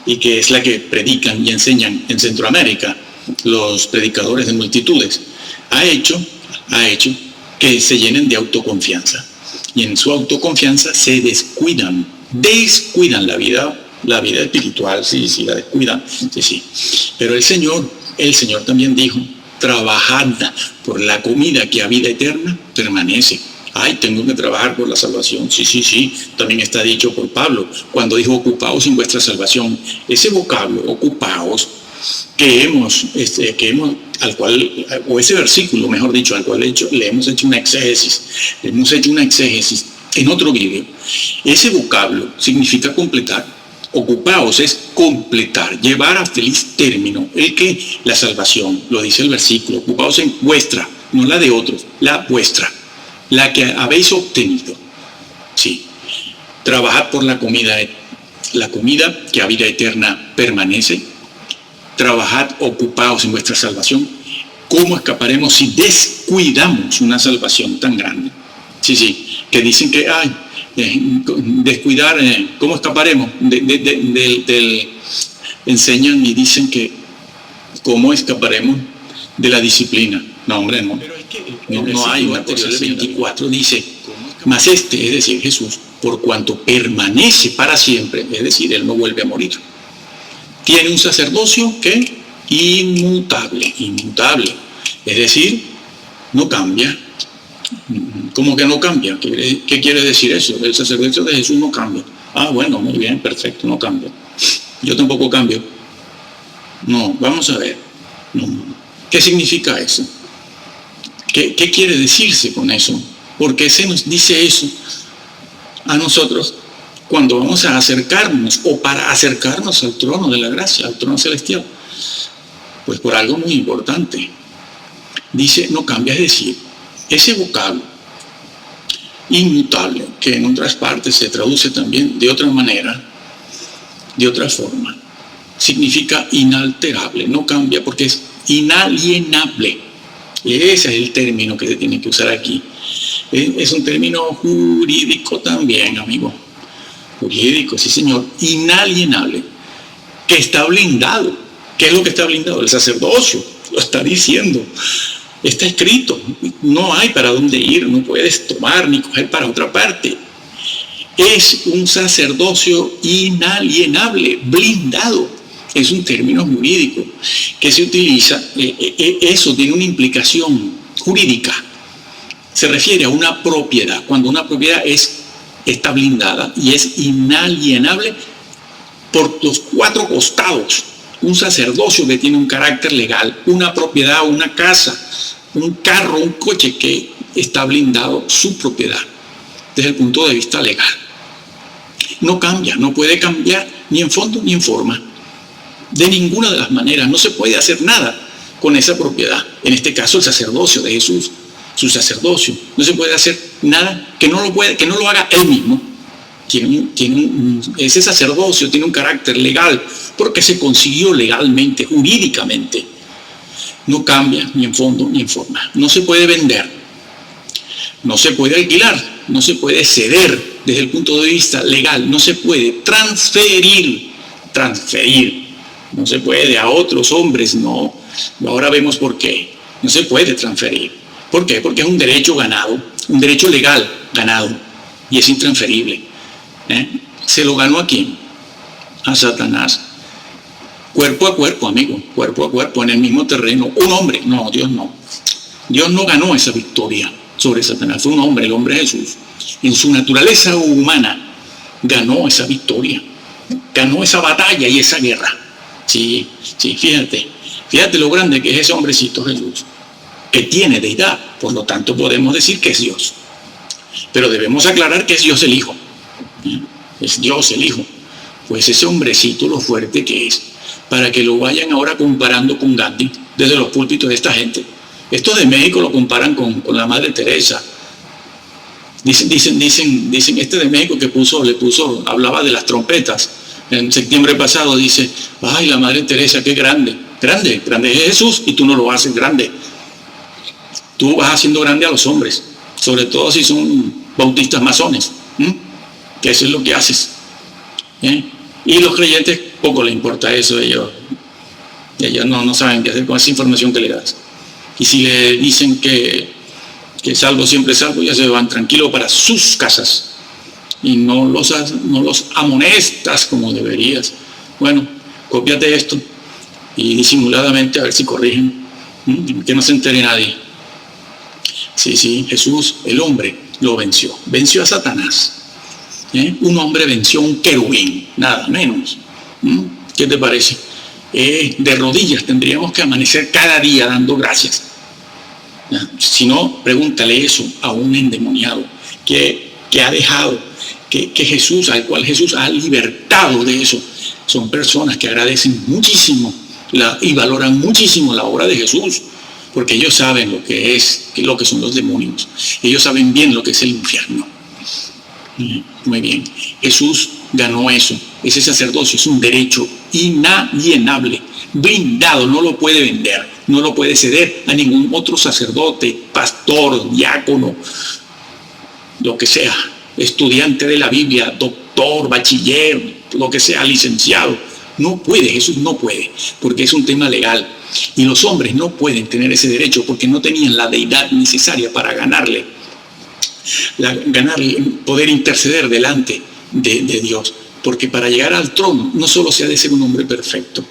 y que es la que predican y enseñan en Centroamérica los predicadores de multitudes, ha hecho que se llenen de autoconfianza, y en su autoconfianza se descuidan la vida espiritual, sí, la descuidan, sí. Pero el Señor también dijo: trabajad por la comida que a vida eterna permanece. Tengo que trabajar por la salvación. Sí. También está dicho por Pablo, cuando dijo: ocupaos en vuestra salvación. Ese vocablo, ocupaos, o ese versículo, mejor dicho, al cual le hemos hecho una exégesis. En otro video. Ese vocablo significa completar. Ocupaos es completar, llevar a feliz término la salvación. Lo dice el versículo: ocupaos en vuestra, no la de otros, la vuestra, la que habéis obtenido. Sí. Trabajad por la comida que a vida eterna permanece. Trabajad, ocupaos en vuestra salvación. ¿Cómo escaparemos si descuidamos una salvación tan grande? Sí, que dicen que descuidar, ¿cómo escaparemos? Enseñan y dicen que ¿cómo escaparemos de la disciplina? No, hombre, no. No hay. Mateo 24 dice: mas es decir, Jesús, por cuanto permanece para siempre, es decir, Él no vuelve a morir, tiene un sacerdocio que inmutable, es decir, no cambia. ¿Cómo que no cambia? ¿Qué quiere decir eso? El sacerdocio de Jesús no cambia. Bueno, muy bien, perfecto, no cambia. Yo tampoco cambio. No, vamos a ver. No. ¿Qué significa eso? ¿Qué quiere decirse con eso? ¿Por qué se nos dice eso a nosotros cuando vamos a acercarnos o para acercarnos al trono de la gracia, al trono celestial? Pues por algo muy importante. Dice, no cambia, es decir, ese vocablo inmutable, que en otras partes se traduce también de otra manera, de otra forma, significa inalterable, no cambia porque es inalienable. Ese es el término que se tiene que usar aquí. Es un término jurídico también, amigo. Jurídico, sí señor, inalienable, que está blindado. ¿Qué es lo que está blindado? El sacerdocio, lo está diciendo. Está escrito, no hay para dónde ir, no puedes tomar ni coger para otra parte. Es un sacerdocio inalienable, blindado. Es un término jurídico que se utiliza, eso tiene una implicación jurídica. Se refiere a una propiedad, cuando una propiedad está blindada y es inalienable por los cuatro costados. Un sacerdocio que tiene un carácter legal, una propiedad, una casa, un carro, un coche que está blindado, su propiedad, desde el punto de vista legal. No cambia, no puede cambiar ni en fondo ni en forma. De ninguna de las maneras, no se puede hacer nada con esa propiedad. En este caso, el sacerdocio de Jesús, su sacerdocio, no se puede hacer nada que no lo haga él mismo. Ese sacerdocio tiene un carácter legal porque se consiguió legalmente, jurídicamente. No cambia ni en fondo ni en forma. No se puede vender, no se puede alquilar, no se puede ceder desde el punto de vista legal, no se puede transferir, no se puede a otros hombres, no. Ahora vemos por qué. No se puede transferir. ¿Por qué? Porque es un derecho ganado, un derecho legal ganado y es intransferible. ¿Se lo ganó a quién? A Satanás. Cuerpo a cuerpo, amigo, cuerpo a cuerpo, en el mismo terreno. Un hombre, no, Dios no. Dios no ganó esa victoria sobre Satanás, fue un hombre, el hombre Jesús. En su naturaleza humana ganó esa victoria, ganó esa batalla y esa guerra. Sí, fíjate lo grande que es ese hombrecito Jesús, que tiene deidad, por lo tanto podemos decir que es Dios. Pero debemos aclarar que es Dios el Hijo. Es Dios el Hijo. Pues ese hombrecito, lo fuerte que es, para que lo vayan ahora comparando con Gandhi, desde los púlpitos de esta gente. Estos de México lo comparan con la Madre Teresa. Dicen, este de México que hablaba de las trompetas. En septiembre pasado dice, ay, la Madre Teresa, qué grande es Jesús y tú no lo haces grande. Tú vas haciendo grande a los hombres, sobre todo si son bautistas masones, que eso es lo que haces. Y los creyentes poco les importa eso, ellos no saben qué hacer con esa información que le das. Y si le dicen que salvo siempre salvo, ya se van tranquilos para sus casas y no los amonestas como deberías. Bueno, cópiate esto y disimuladamente a ver si corrigen, que no se entere nadie. Sí, Jesús, el hombre, lo venció a Satanás. Un hombre venció a un querubín, nada menos. ¿Qué te parece? De rodillas tendríamos que amanecer cada día dando gracias. Si no, pregúntale eso a un endemoniado que ha dejado, que Jesús, al cual Jesús ha libertado de eso. Son personas que agradecen muchísimo y valoran muchísimo la obra de Jesús, porque ellos saben lo que son los demonios. Ellos saben bien lo que es el infierno. Muy bien. Jesús ganó eso. Ese sacerdocio es un derecho inalienable, blindado, no lo puede vender, no lo puede ceder a ningún otro sacerdote, pastor, diácono, lo que sea, estudiante de la Biblia, doctor, bachiller, lo que sea, licenciado. No puede, Jesús no puede, porque es un tema legal. Y los hombres no pueden tener ese derecho porque no tenían la deidad necesaria para ganarle, poder interceder delante de Dios. Porque para llegar al trono no solo se ha de ser un hombre perfecto.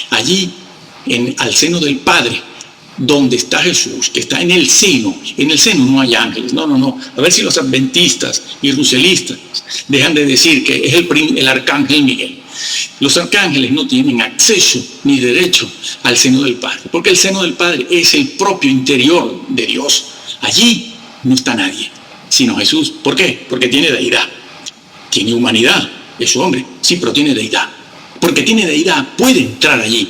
Allí, al seno del Padre, donde está Jesús, que está en el seno no hay ángeles. No. A ver si los adventistas y ruselistas dejan de decir que es el arcángel Miguel. Los arcángeles no tienen acceso ni derecho al seno del Padre, porque el seno del Padre es el propio interior de Dios. Allí no está nadie, sino Jesús. ¿Por qué? Porque tiene deidad. Tiene humanidad, es hombre, sí, pero tiene deidad. Porque tiene deidad, puede entrar allí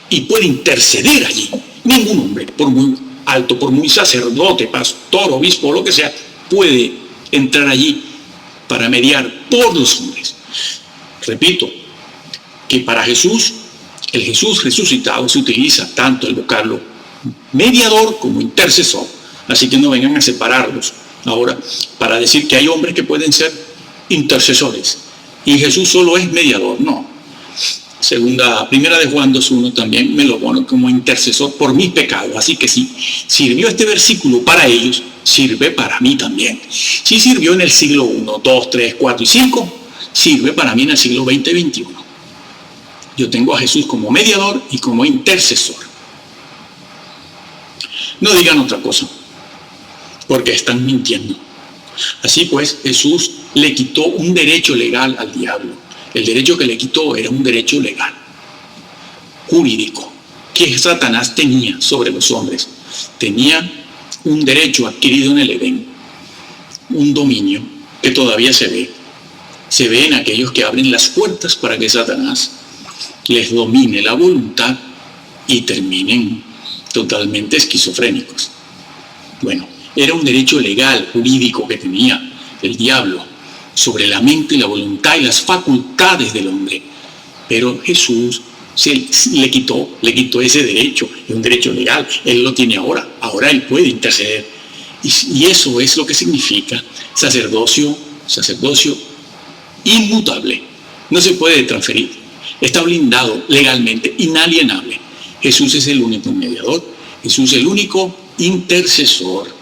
y puede interceder allí. Ningún hombre, por muy alto, por muy sacerdote, pastor, obispo, lo que sea, puede entrar allí para mediar por los hombres. Repito, que para Jesús, el Jesús resucitado, se utiliza tanto el vocablo mediador como intercesor. Así que no vengan a separarlos ahora para decir que hay hombres que pueden ser intercesores y Jesús solo es mediador. No. Primera de Juan 2:1 también me lo pone como intercesor por mis pecados. Así que si sirvió este versículo para ellos, sirve para mí también. Si sirvió en el siglo 1, 2, 3, 4 y 5, sirve para mí en el siglo 20 y 21. Yo tengo a Jesús como mediador y como intercesor. No digan otra cosa, porque están mintiendo. Así pues, Jesús le quitó un derecho legal al diablo. El derecho que le quitó era un derecho legal, jurídico, que Satanás tenía sobre los hombres. Tenía un derecho adquirido en el Edén, un dominio que todavía se ve. Se ve en aquellos que abren las puertas para que Satanás les domine la voluntad y terminen totalmente esquizofrénicos. Bueno, era un derecho legal, jurídico que tenía el diablo sobre la mente, la voluntad y las facultades del hombre. Pero Jesús le quitó ese derecho, es un derecho legal, Él lo tiene ahora Él puede interceder. Y eso es lo que significa sacerdocio inmutable. No se puede transferir, está blindado legalmente, inalienable. Jesús es el único mediador, Jesús es el único intercesor.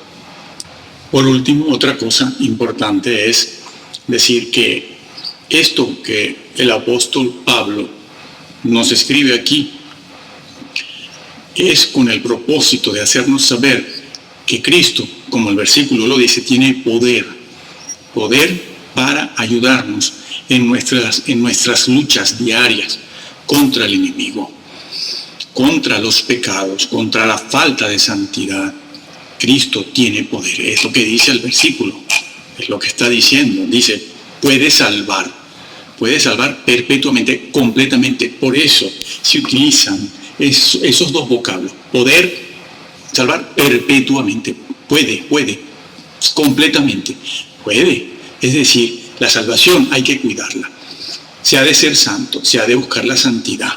Por último, otra cosa importante es decir que esto que el apóstol Pablo nos escribe aquí es con el propósito de hacernos saber que Cristo, como el versículo lo dice, tiene poder para ayudarnos en nuestras luchas diarias contra el enemigo, contra los pecados, contra la falta de santidad. Cristo tiene poder, es lo que dice el versículo. Es lo que está diciendo. Dice, puede salvar perpetuamente, completamente. Por eso se utilizan esos dos vocablos. Poder salvar perpetuamente. Puede, completamente. Puede. Es decir, la salvación hay que cuidarla. Se ha de ser santo, se ha de buscar la santidad.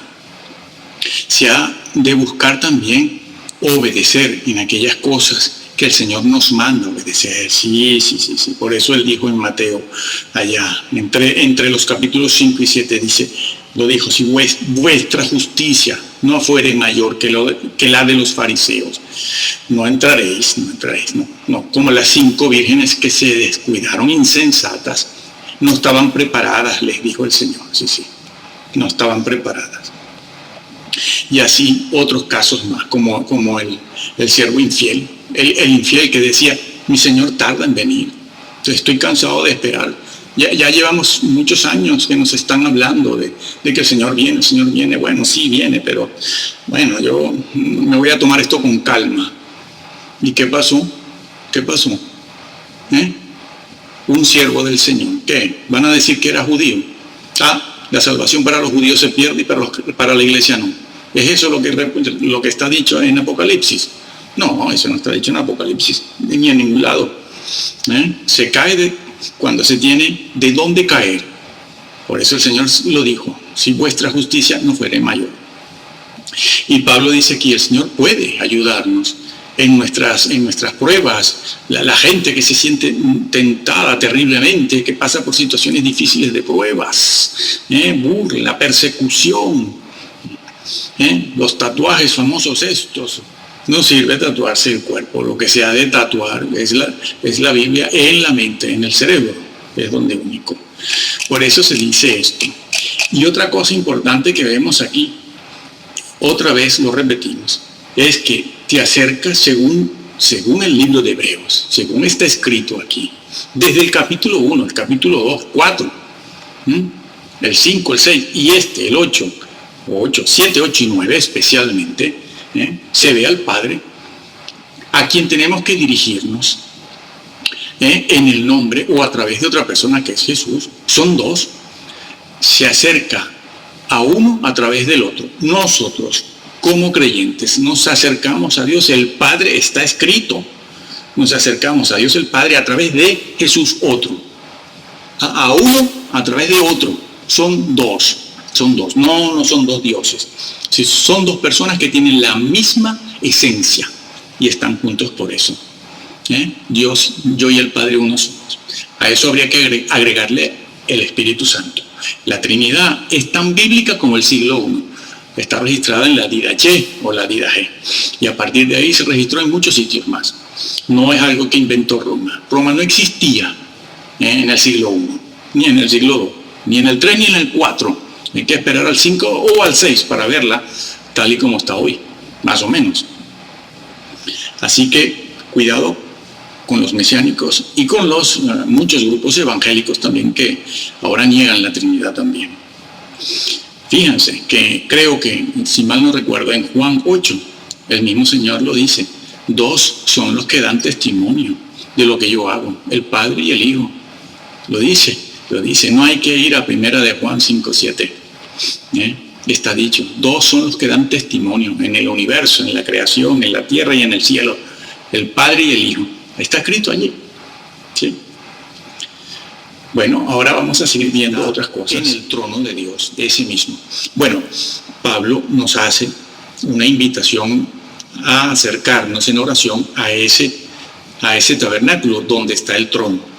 Se ha de buscar también obedecer en aquellas cosas que el Señor nos manda obedecer. Sí. Por eso Él dijo en Mateo, allá, entre los capítulos 5 y 7, lo dijo, si vuestra justicia no fuere mayor que la de los fariseos, no entraréis, no, como las 5 vírgenes que se descuidaron insensatas, no estaban preparadas, les dijo el Señor, no estaban preparadas. Y así otros casos más, como el siervo infiel, el infiel que decía, mi Señor tarda en venir, estoy cansado de esperar. Ya llevamos muchos años que nos están hablando de que el Señor viene. Bueno, sí viene, pero bueno, yo me voy a tomar esto con calma. ¿Y qué pasó? Un siervo del Señor, ¿qué? ¿Van a decir que era judío? La salvación para los judíos se pierde y para la iglesia no. ¿Es eso lo que está dicho en Apocalipsis? No, eso no está dicho en Apocalipsis, ni en ningún lado. Se cae cuando se tiene de dónde caer. Por eso el Señor lo dijo, si vuestra justicia no fuere mayor. Y Pablo dice aquí, el Señor puede ayudarnos en nuestras pruebas. La gente que se siente tentada terriblemente, que pasa por situaciones difíciles de pruebas, burla, persecución, los tatuajes famosos estos. No sirve tatuarse el cuerpo, lo que se ha de tatuar es la Biblia en la mente, en el cerebro, es donde único. Por eso se dice esto. Y otra cosa importante que vemos aquí, otra vez lo repetimos, es que te acercas según el libro de Hebreos, según está escrito aquí, desde el capítulo 1, el capítulo 2, 4, el 5, el 6 y el 8, 7, 8 y 9 especialmente, se ve al Padre, a quien tenemos que dirigirnos en el nombre o a través de otra persona que es Jesús. Son dos. Se acerca a uno a través del otro. Nosotros, como creyentes, nos acercamos a Dios. El Padre está escrito. Nos acercamos a Dios el Padre a través de Jesús otro. A uno a través de otro. Son dos. No son dos dioses. Son dos personas que tienen la misma esencia y están juntos por eso. Dios, yo y el Padre uno somos. A eso habría que agregarle el Espíritu Santo. La Trinidad es tan bíblica como el siglo I. Está registrada en la Didache o la Didache. Y a partir de ahí se registró en muchos sitios más. No es algo que inventó Roma. Roma no existía en el siglo I, ni en el siglo II, ni en el 3 ni en el 4. Hay que esperar al 5 o al 6 para verla tal y como está hoy, más o menos. Así que cuidado con los mesiánicos y con los muchos grupos evangélicos también que ahora niegan la Trinidad también. Fíjense que creo que, si mal no recuerdo, en Juan 8, el mismo Señor lo dice: dos son los que dan testimonio de lo que yo hago, el Padre y el Hijo. Lo dice. No hay que ir a 1 de Juan 5, 7. Está dicho, dos son los que dan testimonio en el universo, en la creación, en la tierra y en el cielo, el Padre y el Hijo. Está escrito allí. ¿Sí? Bueno, ahora vamos a seguir viendo otras cosas. En el trono de Dios, ese mismo. Bueno, Pablo nos hace una invitación a acercarnos en oración a ese tabernáculo donde está el trono.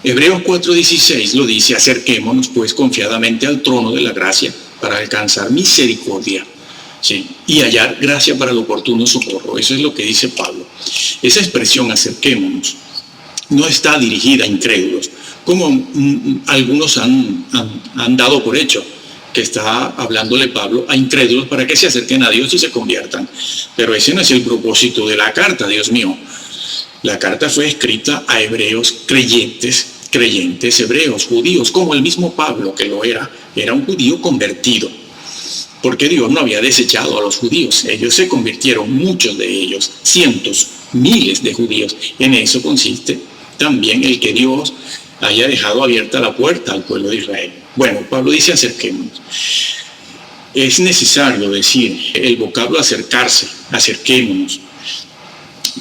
Hebreos 4:16 lo dice: acerquémonos pues confiadamente al trono de la gracia para alcanzar misericordia, ¿sí?, y hallar gracia para el oportuno socorro. Eso es lo que dice Pablo. Esa expresión, acerquémonos, no está dirigida a incrédulos, como algunos han dado por hecho, que está hablándole Pablo a incrédulos para que se acerquen a Dios y se conviertan. Pero ese no es el propósito de la carta, Dios mío. La carta fue escrita a hebreos creyentes hebreos, judíos, como el mismo Pablo, que lo era un judío convertido, porque Dios no había desechado a los judíos. Ellos se convirtieron, muchos de ellos, cientos, miles de judíos. En eso consiste también el que Dios haya dejado abierta la puerta al pueblo de Israel. Bueno, Pablo dice: acerquémonos. Es necesario decir el vocablo acercarse, acerquémonos.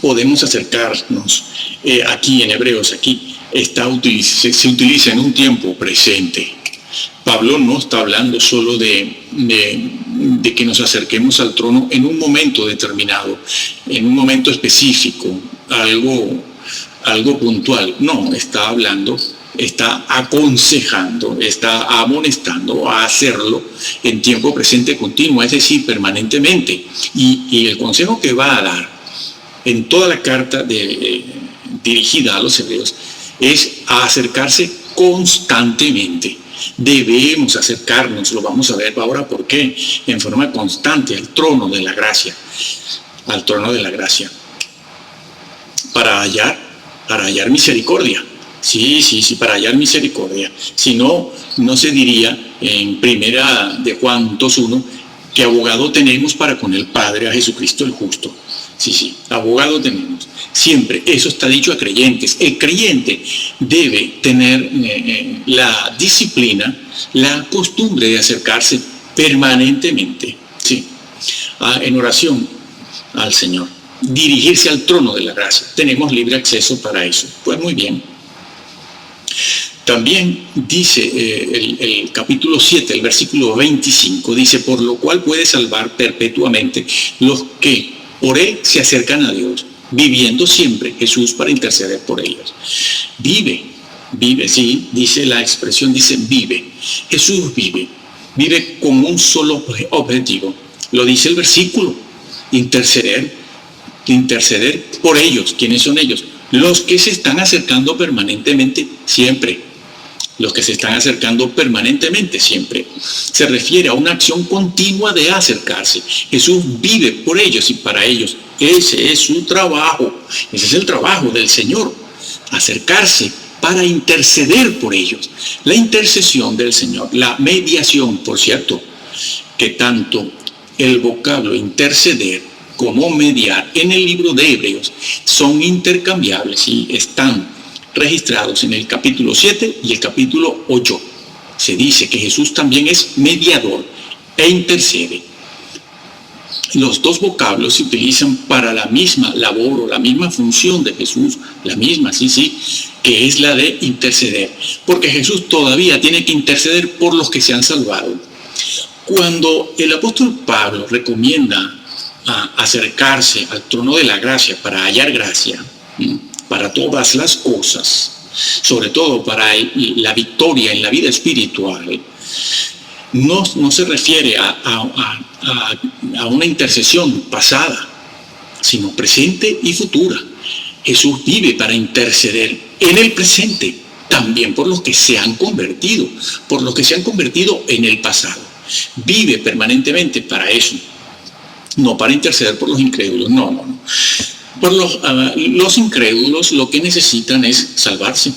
Podemos acercarnos aquí en Hebreos, aquí se utiliza en un tiempo presente. Pablo no está hablando solo de que nos acerquemos al trono en un momento determinado, en un momento específico, algo puntual. No, está hablando, está aconsejando, está amonestando a hacerlo en tiempo presente continuo, es decir, permanentemente. Y el consejo que va a dar en toda la carta dirigida a los hebreos es a acercarse constantemente. Debemos acercarnos, lo vamos a ver ahora por qué, en forma constante al trono de la gracia, para hallar misericordia. Sí, para hallar misericordia. Si no, no se diría en 1 de Juan 2:1 que abogado tenemos para con el Padre, a Jesucristo el justo. Sí, abogado tenemos. Siempre, eso está dicho a creyentes. El creyente debe tener la disciplina, la costumbre de acercarse permanentemente, sí, en oración al Señor. Dirigirse al trono de la gracia. Tenemos libre acceso para eso. Pues muy bien. También dice el capítulo 7, el versículo 25, dice: por lo cual puede salvar perpetuamente los que por él se acercan a Dios, viviendo siempre Jesús para interceder por ellos. Vive, sí, dice la expresión, dice vive. Jesús vive con un solo objetivo. Lo dice el versículo: interceder por ellos. ¿Quiénes son ellos? Los que se están acercando permanentemente siempre. Los que se están acercando permanentemente siempre. Se refiere a una acción continua de acercarse. Jesús vive por ellos y para ellos. Ese es su trabajo. Ese es el trabajo del Señor. Acercarse para interceder por ellos. La intercesión del Señor, la mediación, por cierto, que tanto el vocablo interceder como mediar en el libro de Hebreos son intercambiables y están registrados en el capítulo 7 y el capítulo 8. Se dice que Jesús también es mediador e intercede. Los dos vocablos se utilizan para la misma labor o la misma función de Jesús, la misma, que es la de interceder, porque Jesús todavía tiene que interceder por los que se han salvado. Cuando el apóstol Pablo recomienda acercarse al trono de la gracia para hallar gracia, para todas las cosas, sobre todo para la victoria en la vida espiritual, no se refiere a una intercesión pasada, sino presente y futura. Jesús vive para interceder en el presente, también por los que se han convertido, en el pasado. Vive permanentemente para eso, no para interceder por los incrédulos, no. Por los incrédulos lo que necesitan es salvarse,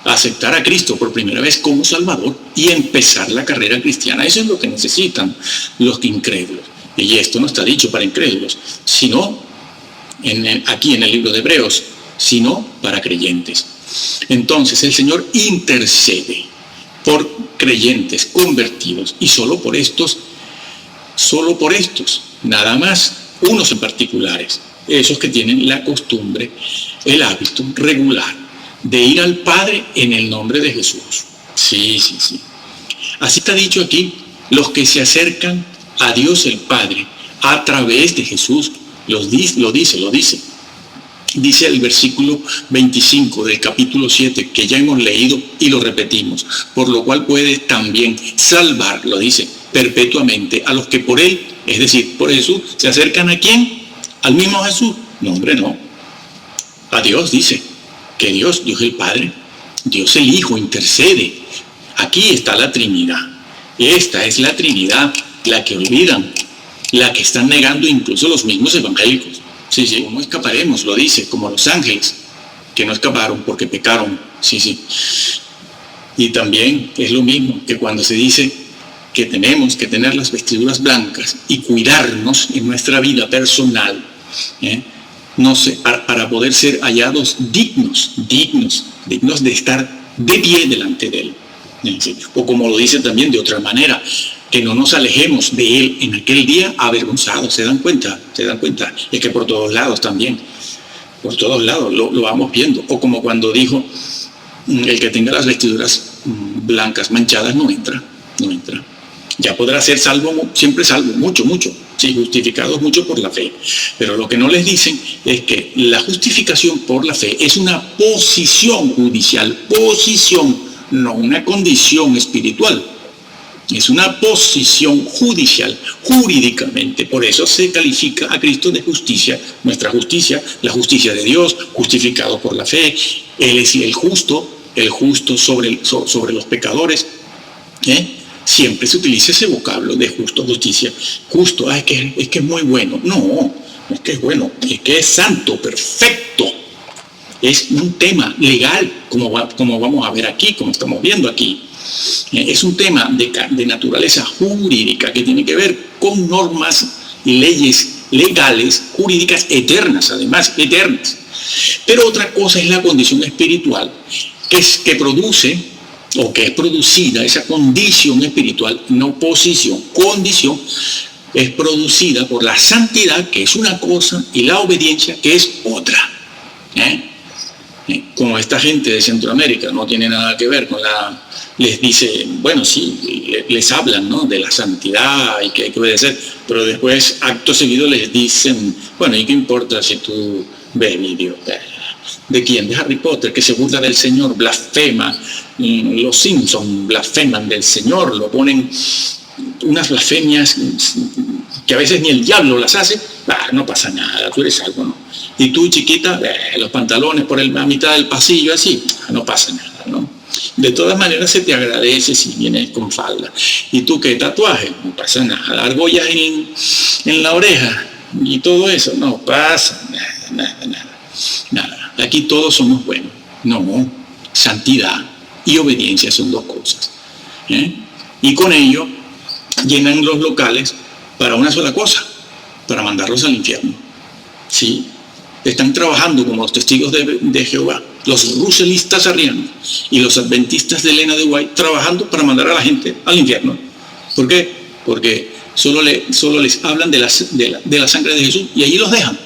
aceptar a Cristo por primera vez como Salvador y empezar la carrera cristiana. Eso es lo que necesitan los incrédulos. Y esto no está dicho para incrédulos, sino aquí en el libro de Hebreos, sino para creyentes. Entonces el Señor intercede por creyentes convertidos y solo por estos, nada más, unos en particulares, esos que tienen la costumbre, el hábito regular de ir al Padre en el nombre de Jesús. Sí. Así está dicho aquí, los que se acercan a Dios el Padre a través de Jesús, lo dice. Dice el versículo 25 del capítulo 7, que ya hemos leído y lo repetimos, por lo cual puede también salvar, lo dice, perpetuamente a los que por Él, es decir, por Jesús, se acercan ¿a quién? ¿Al mismo Jesús? No, hombre, no. A Dios, dice, que Dios el Padre, Dios el Hijo intercede. Aquí está la Trinidad. Esta es la Trinidad, la que olvidan, la que están negando incluso los mismos evangélicos. Sí, ¿cómo escaparemos? Lo dice, como los ángeles, que no escaparon porque pecaron. Sí. Y también es lo mismo que cuando se dice que tenemos que tener las vestiduras blancas y cuidarnos en nuestra vida personal, para poder ser hallados dignos de estar de pie delante de Él. O como lo dice también de otra manera, que no nos alejemos de Él en aquel día avergonzados. ¿Se dan cuenta? Es que por todos lados también, lo vamos viendo. O como cuando dijo, el que tenga las vestiduras blancas manchadas no entra. Ya podrá ser salvo, siempre salvo, mucho, sí, justificados mucho por la fe. Pero lo que no les dicen es que la justificación por la fe es una posición judicial, no una condición espiritual. Es una posición judicial, jurídicamente. Por eso se califica a Cristo de justicia, nuestra justicia, la justicia de Dios, justificado por la fe. Él es el justo sobre los pecadores. Siempre se utiliza ese vocablo de justo, justicia. Justo, es que es muy bueno. No es que es bueno, es que es santo, perfecto. Es un tema legal, como vamos a ver aquí, como estamos viendo aquí. Es un tema de naturaleza jurídica que tiene que ver con normas y leyes legales, jurídicas, eternas, además, eternas. Pero otra cosa es la condición espiritual, que produce, o que es producida, esa condición espiritual, no posición, condición, es producida por la santidad, que es una cosa, y la obediencia, que es otra. Como esta gente de Centroamérica no tiene nada que ver con les dice, bueno, sí, les hablan, ¿no?, de la santidad y que hay que obedecer, pero después, acto seguido, les dicen, bueno, ¿y qué importa si tú ves vídeos? ¿De quién? De Harry Potter, que se burla del Señor, blasfema. Los Simpson blasfeman del Señor, lo ponen unas blasfemias que a veces ni el diablo las hace. No pasa nada, tú eres salvo, ¿no? Y tú, chiquita, los pantalones por la mitad del pasillo, así, no pasa nada, ¿no? De todas maneras se te agradece si vienes con falda. ¿Y tú qué? ¿Tatuaje? No pasa nada. ¿Argollas en la oreja? Y todo eso, no pasa nada. Aquí todos somos buenos. No, Santidad y obediencia son dos cosas. Y con ello llenan los locales para una sola cosa, para mandarlos al infierno. ¿Sí? Están trabajando como los testigos de Jehová, los ruselistas arrianos y los adventistas de Elena de White, trabajando para mandar a la gente al infierno. ¿Por qué? Porque solo les hablan de la sangre de Jesús y allí los dejan.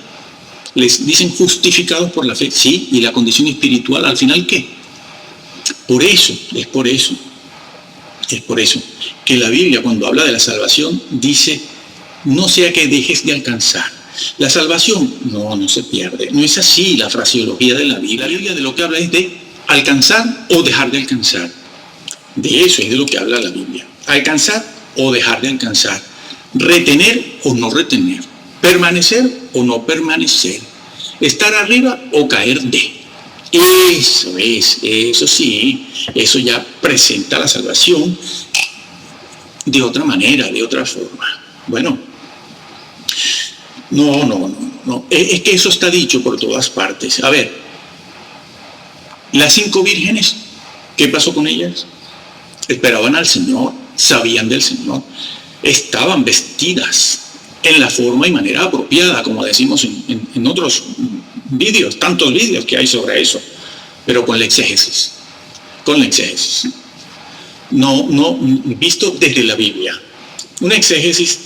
Les dicen justificados por la fe. Sí, y la condición espiritual, ¿al final qué? Es por eso que la Biblia, cuando habla de la salvación, dice, no sea que dejes de alcanzar. La salvación no se pierde. No es así la fraseología de la Biblia. La Biblia de lo que habla es de alcanzar o dejar de alcanzar. De eso es de lo que habla la Biblia. Alcanzar o dejar de alcanzar. Retener o no retener. Permanecer o no permanecer. Estar arriba o caer de. Eso sí, eso ya presenta la salvación de otra manera, de otra forma. Bueno, no. Es que eso está dicho por todas partes. A ver, las 5 vírgenes, ¿qué pasó con ellas? Esperaban al Señor, sabían del Señor, estaban vestidas en la forma y manera apropiada, como decimos en otros vídeos, tantos vídeos que hay sobre eso, pero con la exégesis. No visto desde la Biblia. Una exégesis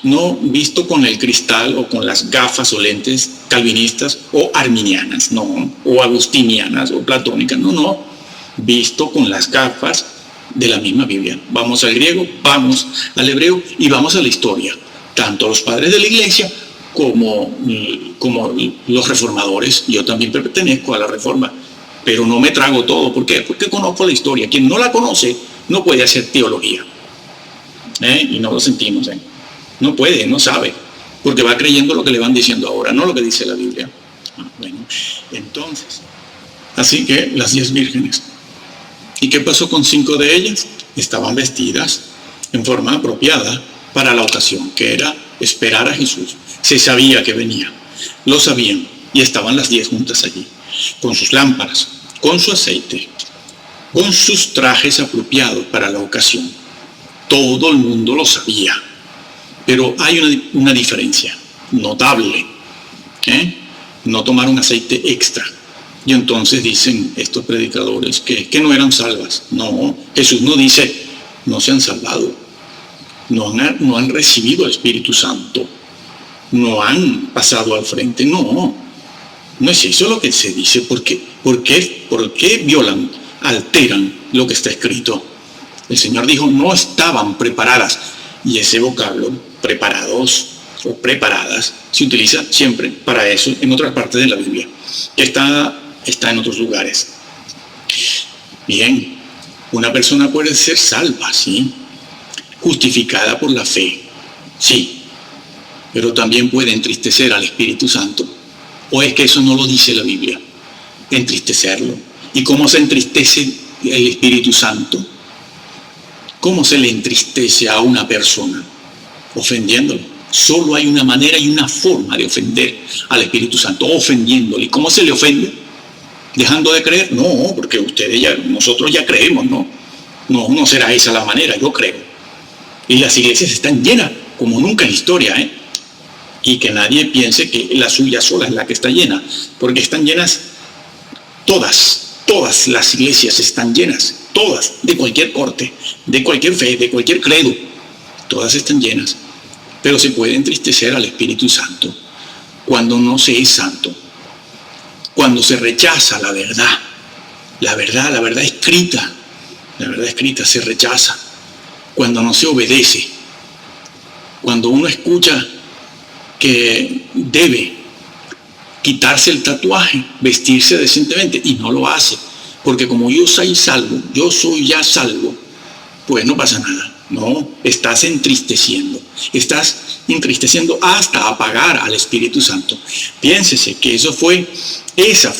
no visto con el cristal o con las gafas o lentes calvinistas o arminianas, no, o agustinianas o platónicas, no, visto con las gafas de la misma Biblia. Vamos al griego, vamos al hebreo y vamos a la historia. Tanto los padres de la iglesia como los reformadores. Yo también pertenezco a la reforma, pero no me trago todo. ¿Por qué? Porque conozco la historia. Quien no la conoce no puede hacer teología. Y no lo sentimos. No puede, no sabe, porque va creyendo lo que le van diciendo ahora, no lo que dice la Biblia. Bueno, entonces, así que las 10 vírgenes. ¿Y qué pasó con 5 de ellas? Estaban vestidas en forma apropiada para la ocasión, que era esperar a Jesús. Se sabía que venía, lo sabían, y estaban las 10 juntas allí, con sus lámparas, con su aceite, con sus trajes apropiados para la ocasión. Todo el mundo lo sabía, pero hay una diferencia notable. No tomaron aceite extra. Y entonces dicen estos predicadores que no eran salvas. No, Jesús no dice, no se han salvado. No han recibido el Espíritu Santo. No han pasado al frente. No es eso lo que se dice. ¿Por qué violan, alteran lo que está escrito? El Señor dijo, no estaban preparadas. Y ese vocablo, preparados o preparadas, se utiliza siempre para eso en otras partes de la Biblia. Está en otros lugares. Bien, una persona puede ser salva, ¿sí? Justificada por la fe, sí, pero también puede entristecer al Espíritu Santo. ¿O es que eso no lo dice la Biblia? Entristecerlo. ¿Y cómo se entristece el Espíritu Santo? ¿Cómo se le entristece a una persona? Ofendiéndolo. Solo hay una manera y una forma de ofender al Espíritu Santo, ofendiéndolo. ¿Y cómo se le ofende? ¿Dejando de creer? No, porque nosotros ya creemos, ¿no? No será esa la manera, yo creo. Y las iglesias están llenas, como nunca en la historia, Y que nadie piense que la suya sola es la que está llena, porque están llenas todas las iglesias están llenas, todas, de cualquier corte, de cualquier fe, de cualquier credo, todas están llenas. Pero se puede entristecer al Espíritu Santo cuando no se es santo, cuando se rechaza la verdad escrita, se rechaza, cuando no se obedece, cuando uno escucha que debe quitarse el tatuaje, vestirse decentemente y no lo hace, porque como yo soy ya salvo, pues no pasa nada. No, estás entristeciendo hasta apagar al Espíritu Santo. Piénsese que esa fue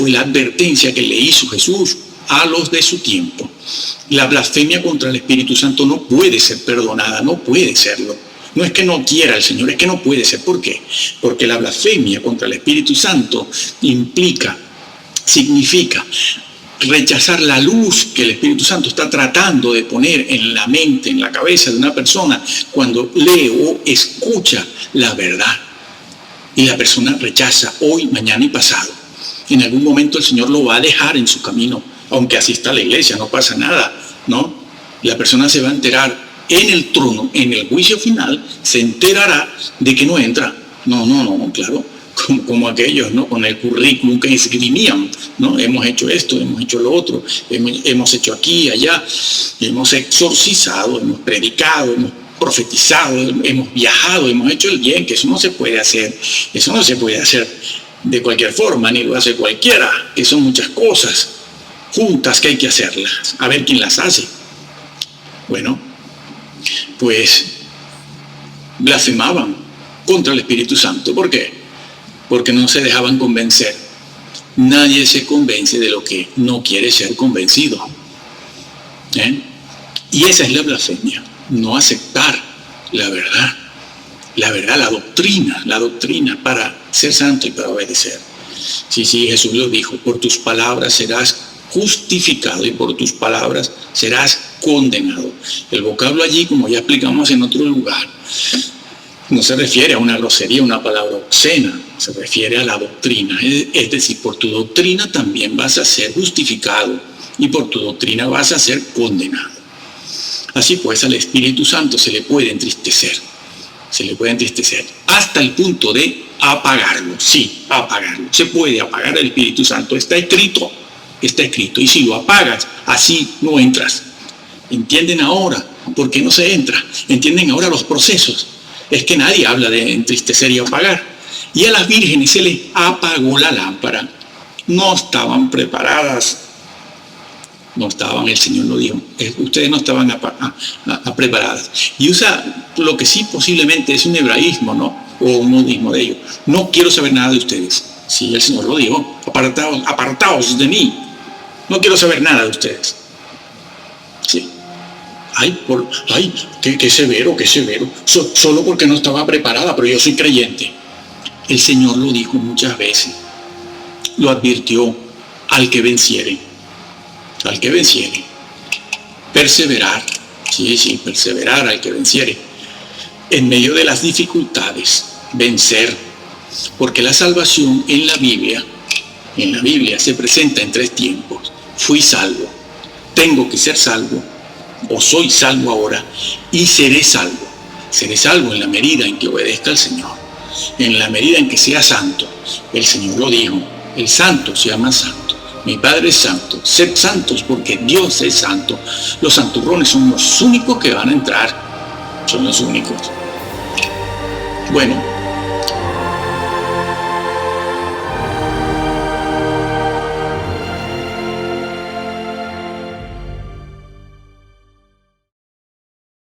la advertencia que le hizo Jesús a los de su tiempo. La blasfemia contra el Espíritu Santo no puede ser perdonada, no puede serlo. No es que no quiera el Señor, es que no puede ser. ¿Por qué? Porque la blasfemia contra el Espíritu Santo significa rechazar la luz que el Espíritu Santo está tratando de poner en la mente, en la cabeza de una persona cuando lee o escucha la verdad. Y la persona rechaza hoy, mañana y pasado. En algún momento el Señor lo va a dejar en su camino, aunque asista a la iglesia, no pasa nada, ¿no? La persona se va a enterar en el trono, en el juicio final, se enterará de que no entra. No, claro. Como aquellos, ¿no? Con el currículum que esgrimían, ¿no? Hemos hecho esto, hemos hecho lo otro, hemos hecho aquí, allá, hemos exorcizado, hemos predicado, hemos profetizado, hemos viajado, hemos hecho el bien, que eso no se puede hacer de cualquier forma, ni lo hace cualquiera, que son muchas cosas juntas que hay que hacerlas, a ver quién las hace. Bueno, pues blasfemaban contra el Espíritu Santo. ¿Por qué? Porque no se dejaban convencer. Nadie se convence de lo que no quiere ser convencido. Y esa es la blasfemia, no aceptar la verdad, la doctrina para ser santo y para obedecer. Sí, Jesús lo dijo, por tus palabras serás justificado y por tus palabras serás condenado. El vocablo allí, como ya explicamos en otro lugar, no se refiere a una grosería, una palabra obscena, se refiere a la doctrina. Es decir, por tu doctrina también vas a ser justificado y por tu doctrina vas a ser condenado. Así pues, al Espíritu Santo se le puede entristecer, hasta el punto de apagarlo. Sí, apagarlo. Se puede apagar el Espíritu Santo, está escrito, y si lo apagas, así no entras. ¿Entienden ahora por qué no se entra? ¿Entienden ahora los procesos? Es que nadie habla de entristecer y apagar. Y a las vírgenes se les apagó la lámpara. No estaban preparadas. El Señor lo dijo. Ustedes no estaban preparadas. Y usa lo que sí posiblemente es un hebraísmo, ¿no? O un modismo de ellos. No quiero saber nada de ustedes. Sí, el Señor lo dijo. Apartaos de mí. No quiero saber nada de ustedes. Sí. Qué severo. Solo porque no estaba preparada, pero yo soy creyente. El Señor lo dijo muchas veces. Lo advirtió al que venciere. Perseverar. Sí, perseverar al que venciere. En medio de las dificultades, vencer. Porque la salvación en la Biblia se presenta en 3 tiempos. Fui salvo. Tengo que ser salvo. O soy salvo ahora y seré salvo. Seré salvo en la medida en que obedezca al Señor, en la medida en que sea santo. El Señor lo dijo, el santo se llama santo. Mi Padre es santo. Sed santos porque Dios es santo. Los santurrones son los únicos que van a entrar. Son los únicos. Bueno,